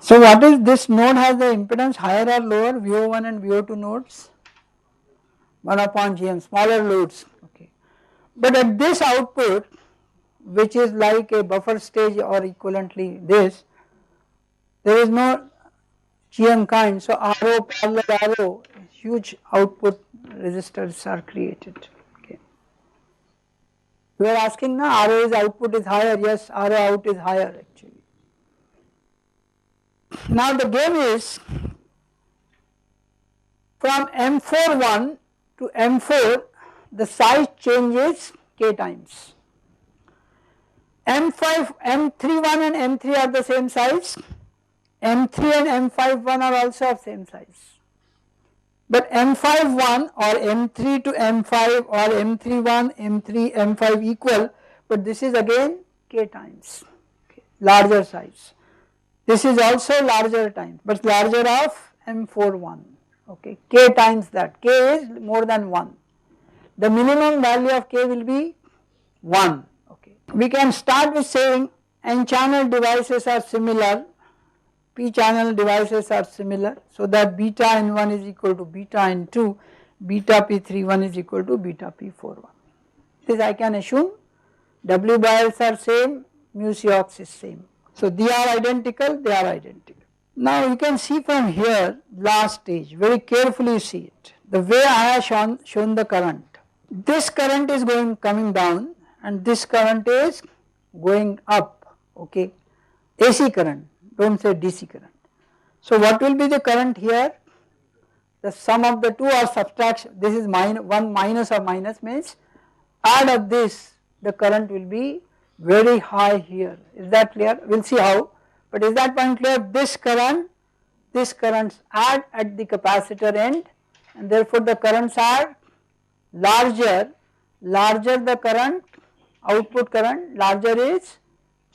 So what is this node has the impedance higher or lower, VO1 and VO2 nodes? 1 upon GM, smaller loads, okay. But at this output, which is like a buffer stage or equivalently this, there is no GM kind, so RO, parallel RO, huge output resistors are created, okay. You are asking now, RO is output is higher, yes, RO out is higher actually. Now the game is from M41 to M4 the size changes k times. M5, M31 and M3 are the same size, M3 and M51 are also of same size. But M51 or M3 to M5 or M31, M3, M5 equal, but this is again k times, okay, larger size. This is also larger times, but larger of M41, okay, k times that, k is more than 1. The minimum value of k will be 1, okay. We can start with saying n channel devices are similar, p channel devices are similar, so that beta n1 is equal to beta n2, beta p31 is equal to beta p41. This I can assume, W by Ls are same, mu C ox is same. So they are identical, they are identical. Now you can see from here last stage, very carefully see it, the way I have shown the current. This current is coming down and this current is going up, okay, AC current, don't say DC current. So what will be the current here? The sum of the two or subtraction, this is one minus of minus means add of this, the current will be very high here, is that clear? We will see how, but is that point clear? This currents add at the capacitor end and therefore the currents are larger the current, output current, larger is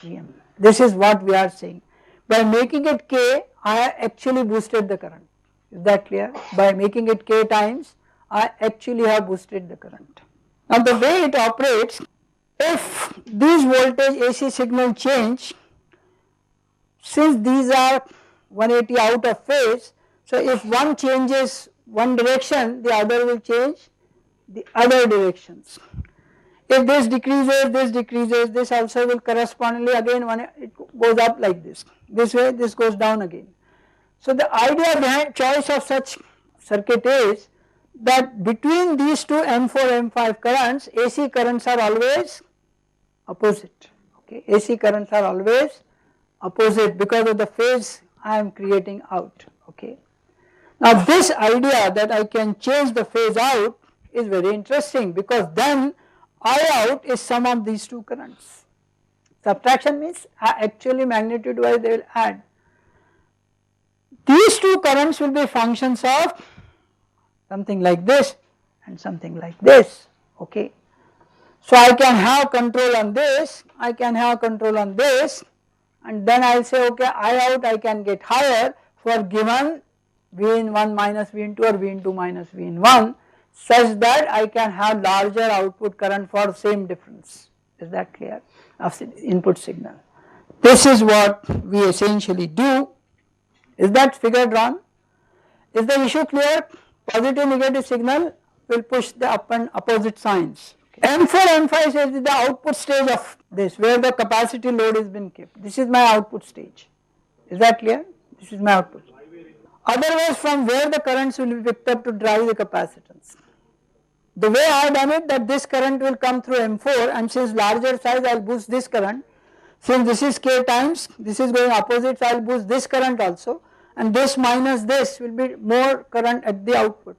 GM. This is what we are saying. By making it K, I actually boosted the current, is that clear? By making it K times, I actually have boosted the current. Now the way it operates, if these voltage AC signal change, since these are 180 out of phase, so if one changes one direction, the other will change the other directions. If this decreases, this also will correspondingly again when it goes up like this way this goes down again. So the idea behind choice of such circuit is that between these two M4, M5 currents, AC currents are always opposite, okay, AC currents are always opposite because of the phase I am creating out, okay. Now this idea that I can change the phase out is very interesting because then I out is sum of these two currents. Subtraction means actually magnitude wise they will add. These two currents will be functions of something like this and something like this, okay. So I can have control on this, I can have control on this, and then I will say okay, I out I can get higher for given V in 1 minus V in 2 or V in 2 minus V in 1 such that I can have larger output current for same difference, is that clear, of input signal. This is what we essentially do. Is that figure drawn? Is the issue clear? Positive negative signal will push the up and opposite signs. M4, M5 is the output stage of this where the capacity load has been kept. This is my output stage. Is that clear? This is my output. Otherwise from where the currents will be picked up to drive the capacitance. The way I have done it that this current will come through M4 and since larger size I will boost this current. Since this is K times, this is going opposite, so I will boost this current also and this minus this will be more current at the output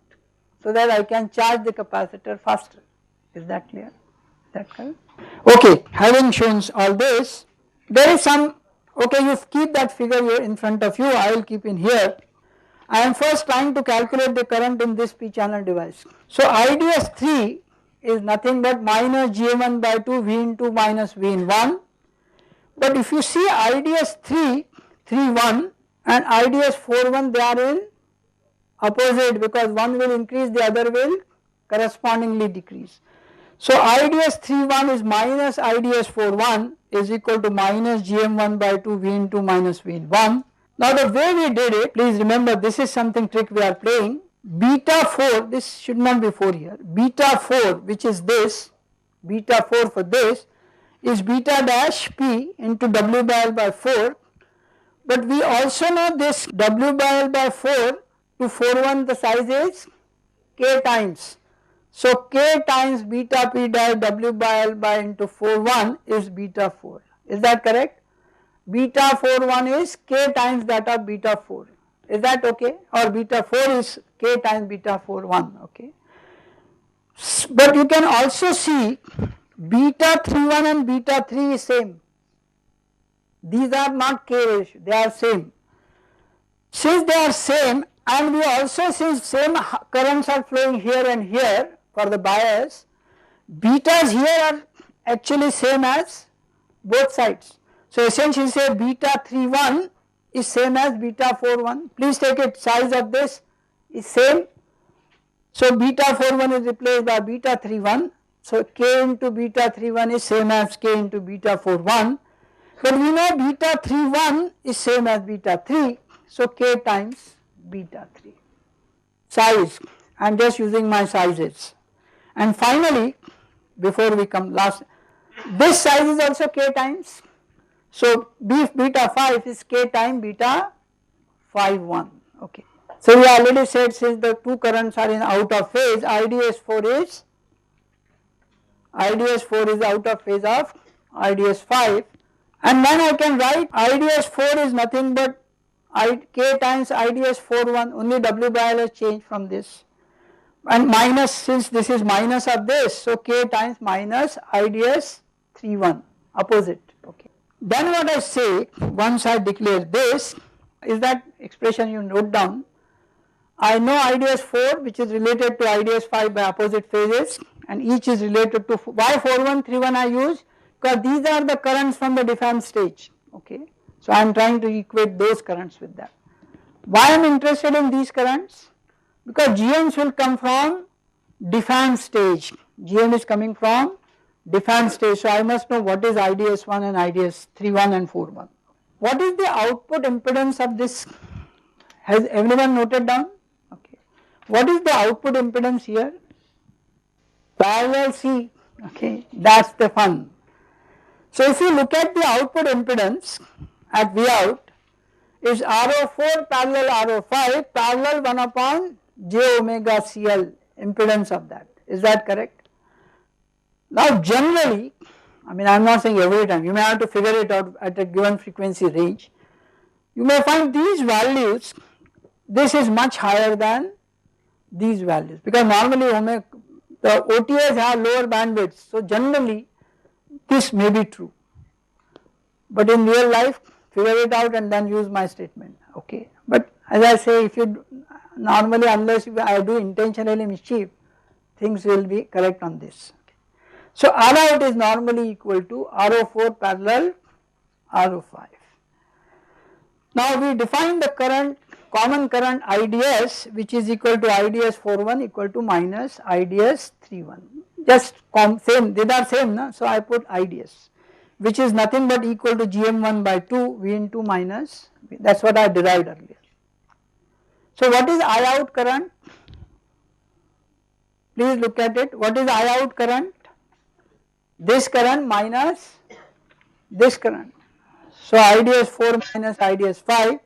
so that I can charge the capacitor faster. Is that clear? Is that correct? Okay, having shown all this, there is some, okay, you keep that figure here in front of you, I will keep in here. I am first trying to calculate the current in this P channel device. So IDS 3 is nothing but minus GM1 by 2 V in 2 minus V in 1. But if you see IDS 3, 3, 1 and IDS 4, 1 they are in opposite, because one will increase, the other will correspondingly decrease. So IDS 3.1 is minus IDS 4.1 is equal to minus GM1 by 2 V into minus V1. Now the way we did it, please remember this is something trick we are playing. Beta 4, this should not be 4 here, beta 4, which is this, beta 4 for this is beta dash P into W by L by 4, but we also know this W by L by 4 to 4.1 the size is K times. So K times beta P dash W by L by into 4.1 is beta 4, is that correct? Beta 4.1 is K times that of beta 4, is that okay? Or beta 4 is K times beta 4.1, okay? But you can also see beta 3.1 and beta 3 is same. These are not K ratio, they are same. Since they are same, and we also, since same currents are flowing here and here for the bias, betas here are actually same as both sides. So essentially say beta 3.1 is same as beta 4.1. Please take it, size of this is same. So beta 4.1 is replaced by beta 3.1. So K into beta 3.1 is same as K into beta 4.1. But we know beta 3.1 is same as beta 3. So K times beta 3. Size, I am just using my sizes. And finally, before we come last, this size is also K times. So beta 5 is K times beta 5.1, okay. So we already said since the two currents are in out of phase, IDS 4 is out of phase of IDS 5, and then I can write IDS 4 is nothing but K times IDS 4.1, only W by L has changed from this, and minus, since this is minus of this, so K times minus IDS 3.1 opposite, okay. Then what I say once I declare this is that expression you note down. I know IDS 4 which is related to IDS 5 by opposite phases, and each is related to, why 4.1 3.1 I use, because these are the currents from the defined stage, okay. So I am trying to equate those currents with that. Why I am interested in these currents? Because GMs will come from defined stage, GM is coming from defined stage, so I must know what is IDS 1 and IDS 3.1 and 4.1. What is the output impedance of this? Has everyone noted down? Okay. What is the output impedance here? Parallel C, okay, that's the fun. So if you look at the output impedance at V out is RO4 parallel RO5 parallel 1 upon j omega CL, impedance of that, is that correct? Now generally, I mean I am not saying every time, you may have to figure it out at a given frequency range, you may find these values, this is much higher than these values, because normally the OTAs have lower bandwidths, so generally this may be true, but in real life figure it out and then use my statement, okay. But as I say, if you normally, unless I do intentionally mischief, things will be correct on this. So R out is normally equal to RO4 parallel RO5. Now we define the current, common current IDS, which is equal to IDS 4.1 equal to minus IDS 3.1, just same, they are same, na? So I put IDS, which is nothing but equal to GM1 by 2 V into minus V, that is what I derived earlier. So what is I out current? Please look at it, what is I out current? This current minus this current. So IDS 4 minus IDS 5,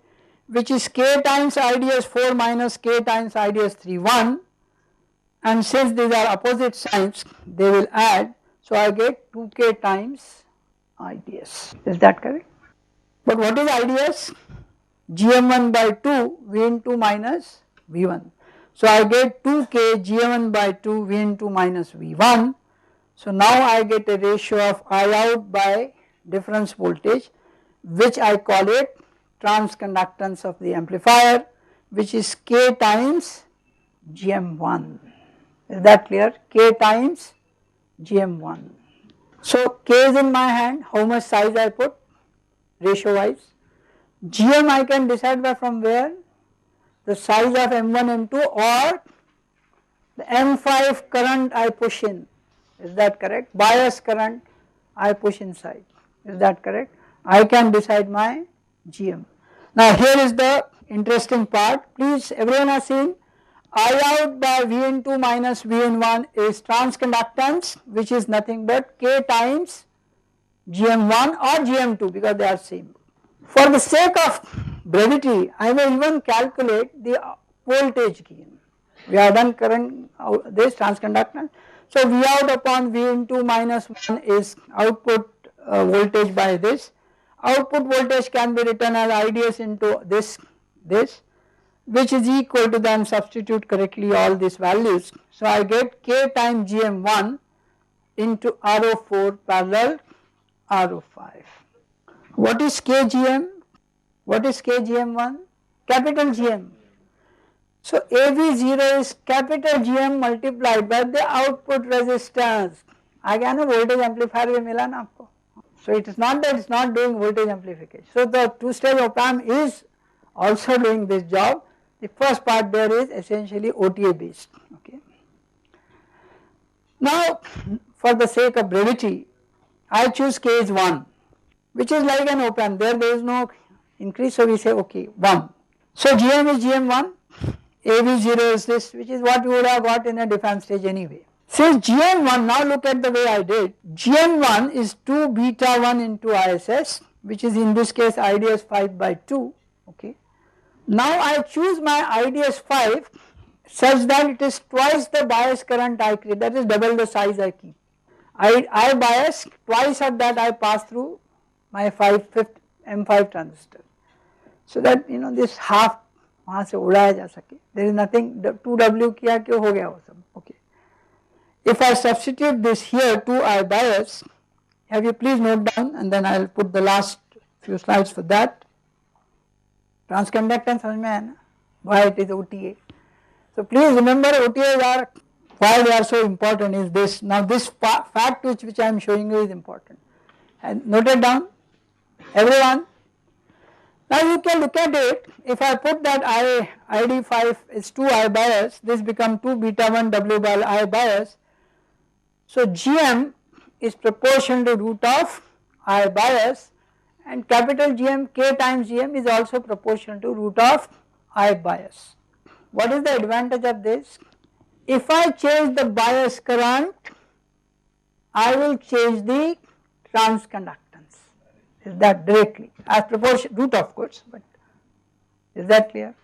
which is K times IDS 4 minus K times IDS 3.1, and since these are opposite signs they will add, so I get 2K times IDS, is that correct? But what is IDS? GM1 by 2 V into minus V1. So I get 2K GM1 by 2 V into minus V1. So now I get a ratio of I out by difference voltage, which I call it transconductance of the amplifier, which is K times GM1. Is that clear? K times GM1. So K is in my hand, how much size I put ratio wise. GM I can decide by from where? the size of M1, M2 or the M5 current I push in, is that correct? Bias current I push inside, is that correct? I can decide my GM. Now here is the interesting part, please everyone has seen I out by V in 2 minus V in 1 is transconductance, which is nothing but K times GM1 or GM2 because they are same. For the sake of brevity, I may even calculate the voltage gain. We have done current this transconductance. So V out upon V into minus 1 is output voltage by this. Output voltage can be written as IDS into this which is equal to, then substitute correctly all these values. So I get K times GM1 into RO4 parallel RO5. What is KGM? What is KGM1? Capital GM. So AV0 is capital GM multiplied by the output resistance. आ गया ना voltage amplifier में मिला ना आपको. So it is not that it is not doing voltage amplification. So the two-stage op-amp is also doing this job. The first part there is essentially OTA based. Okay. Now for the sake of brevity, I choose K is 1, which is like an op-amp. There is no increase, so we say okay 1. So GM is GM1, AV0 is this, which is what we would have got in a defense stage anyway. Since GM1, now look at the way I did, GM1 is 2 beta 1 into ISS, which is in this case IDS 5 by 2, okay. Now I choose my IDS 5 such that it is twice the bias current I create, that is double the size I keep. I bias, twice of that I pass through my 5th M5 transistor, so that this half वहाँ से उड़ाया जा सके. There is nothing, 2W किया क्यों हो गया वो सब, okay. If I substitute this here 2I bias, have you please note down, and then I will put the last few slides for that. Transconductance समझ में है ना, why it is OTA. So please remember OTAs are, why they are so important is this. Now this fact which I am showing you is important, and note it down everyone. Now you can look at it, if I put that ID5 is 2I bias, this become 2 beta 1 W by I bias. So GM is proportional to root of I bias, and capital GM K times GM is also proportional to root of I bias. What is the advantage of this? If I change the bias current, I will change the transconductance. Is that directly as proportion root of course, but is that clear?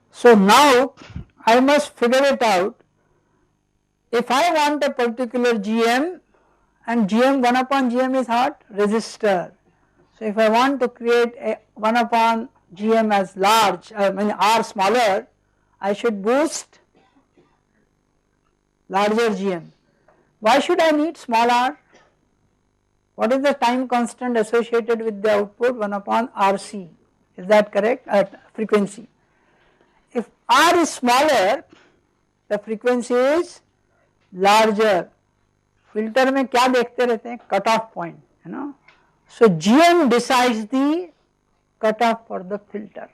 So now I must figure it out. If I want a particular GM, and GM 1 upon GM is what? Resistor. So if I want to create a 1 upon GM as large, R smaller, I should boost larger GM. Why should I need small r? What is the time constant associated with the output? 1 upon RC, is that correct? Frequency. If R is smaller, the frequency is larger. Filter में क्या देखते रहते हैं? Cut off point, So GM decides the cut off for the filter,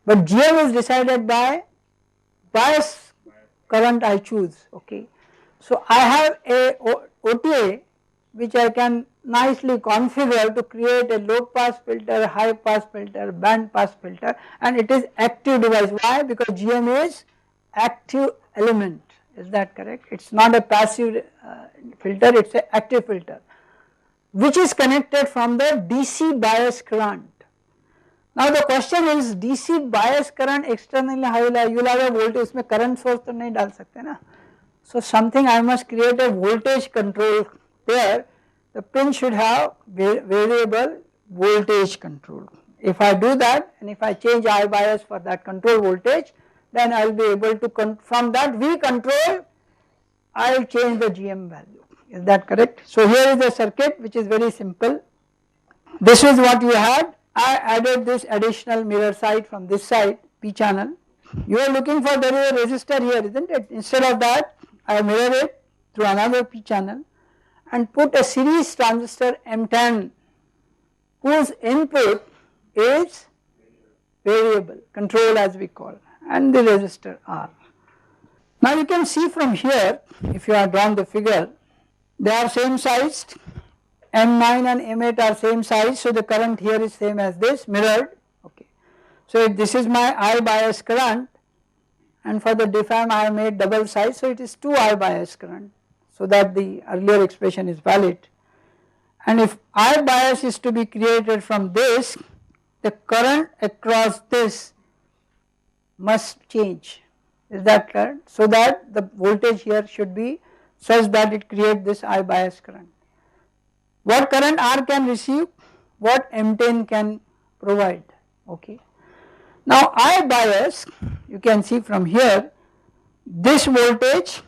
but GM is decided by bias current I choose, okay. So I have a OTA which I can nicely configure to create a low pass filter, high pass filter, band pass filter, and it is active device. Why? Because GM is active element, is that correct? It is not a passive filter, it is an active filter which is connected from the DC bias current. Now the question is DC bias current externally how you will have a voltage, इसमें current source तो नहीं डाल सकते ना. So something I must create a voltage control there. The pin should have variable voltage control. If I do that, and if I change I bias for that control voltage, then I will be able to, from that V control, I will change the GM value. Is that correct? So here is a circuit which is very simple. This is what you had. I added this additional mirror side from this side, P channel. You are looking for, there is a resistor here, isn't it? Instead of that, I mirror it through another P channel and put a series transistor M10 whose input is variable control as we call, and the resistor R. Now you can see from here, if you have drawn the figure, they are same sized, M9 and M8 are same size, so the current here is same as this, mirrored. Okay. So if this is my I bias current, and for the diff amp I have made double size, so it is 2 I bias current, so that the earlier expression is valid. And if I bias is to be created from this, the current across this must change, is that correct? So that the voltage here should be such that it creates this I bias current. What current R can receive, what M10 can provide, okay. Now I bias, you can see from here, this voltage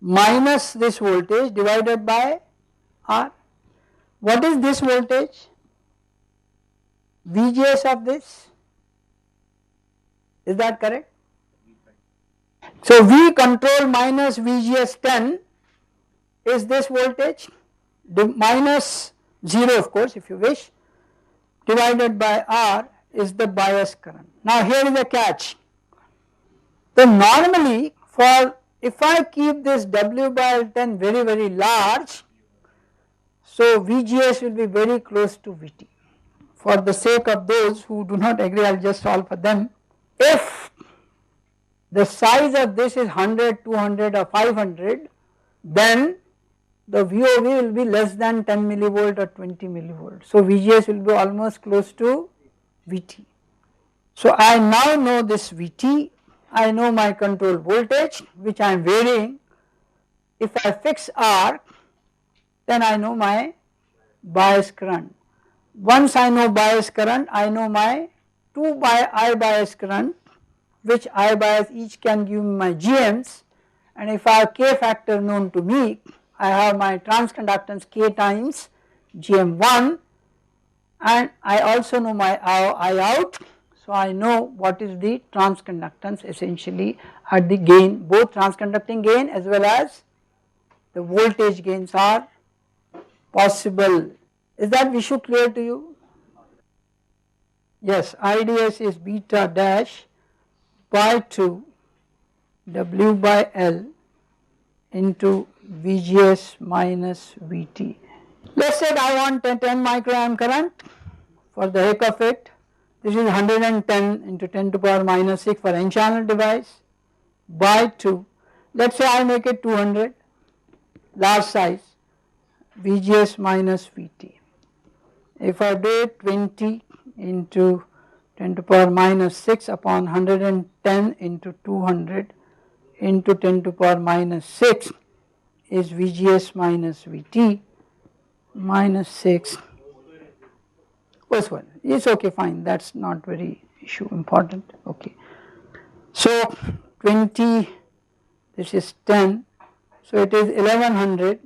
minus this voltage divided by R. What is this voltage? VGS of this, is that correct? So V control minus VGS 10 is this voltage, minus 0 of course if you wish, divided by R is the bias current. Now here is a catch. So normally for, if I keep this W by L10 very large, so VGS will be very close to VT. For the sake of those who do not agree, I will just solve for them. If the size of this is 100, 200 or 500, then the VOV will be less than 10 millivolt or 20 millivolt. So VGS will be almost close to VT. So I now know this VT, I know my control voltage which I am varying. If I fix R, then I know my bias current. Once I know bias current, I know my 2 by I bias current, which I bias each can give me my GMs, and if I have K factor known to me, I have my transconductance K times GM1, and I also know my I out, so I know what is the transconductance essentially at the gain, both transconducting gain as well as the voltage gains are possible. Is that issue clear to you? Yes, IDS is beta dash by 2 W by L into VGS minus VT. Let us say I want a 10 microamp current for the heck of it. This is 110 into 10 to the power minus 6 for n channel device by 2. Let us say I make it 200, large size, VGS minus VT. If I do it 20 into 10 to the power minus 6 upon 110 into 200 into 10 to the power minus 6 is VGS minus VT minus 6. First one, it's okay, fine, that's not very important, okay. So 20, this is 10, so it is 1100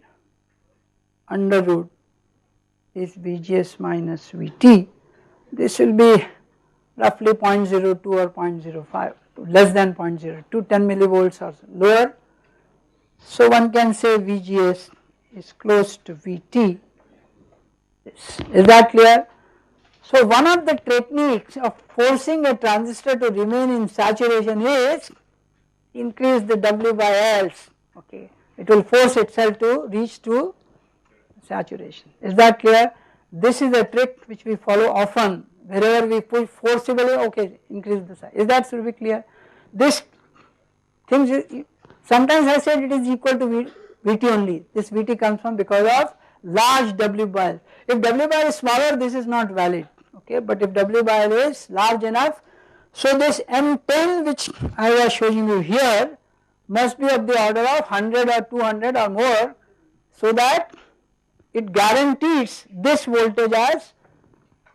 under root is VGS minus VT. This will be roughly 0.02 or 0.05, less than 0.02, 10 millivolts or lower. So one can say VGS is close to VT. Is that clear? So one of the techniques of forcing a transistor to remain in saturation is increase the W by L's, okay. It will force itself to reach to saturation. Is that clear? This is a trick which we follow often. Wherever we push forcibly, okay, increase the size. Is that should be clear? This thing, sometimes I said it is equal to VT only. This VT comes from because of large W by L. If W by L is smaller, this is not valid, okay, but if W by L is large enough, so this M10 which I was showing you here must be of the order of 100 or 200 or more, so that it guarantees this voltage as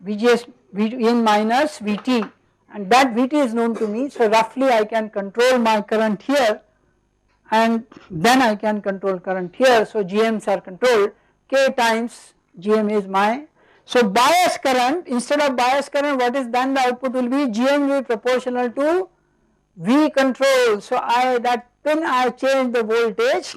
VGS in minus VT, and that VT is known to me, so roughly I can control my current here and then I can control current here, so GMs are controlled, K times GM is my, so bias current, instead of bias current what is done, the output will be GM will be proportional to V control, so that pin I change the voltage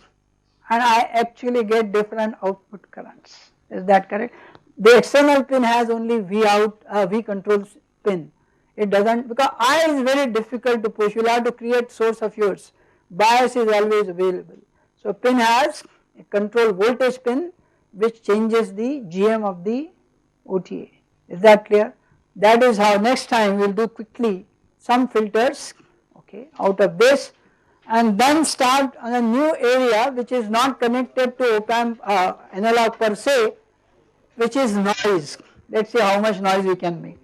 and I actually get different output currents. Is that correct? The external pin has only V out, V controls pin. It doesn't, because I is very difficult to push, you will have to create source of yours, bias is always available. So pin has a control voltage pin which changes the GM of the OTA. Is that clear? That is how next time we will do quickly some filters, okay, out of this, and then start on a new area which is not connected to op-amp analog per se, which is noise. Let us see how much noise we can make.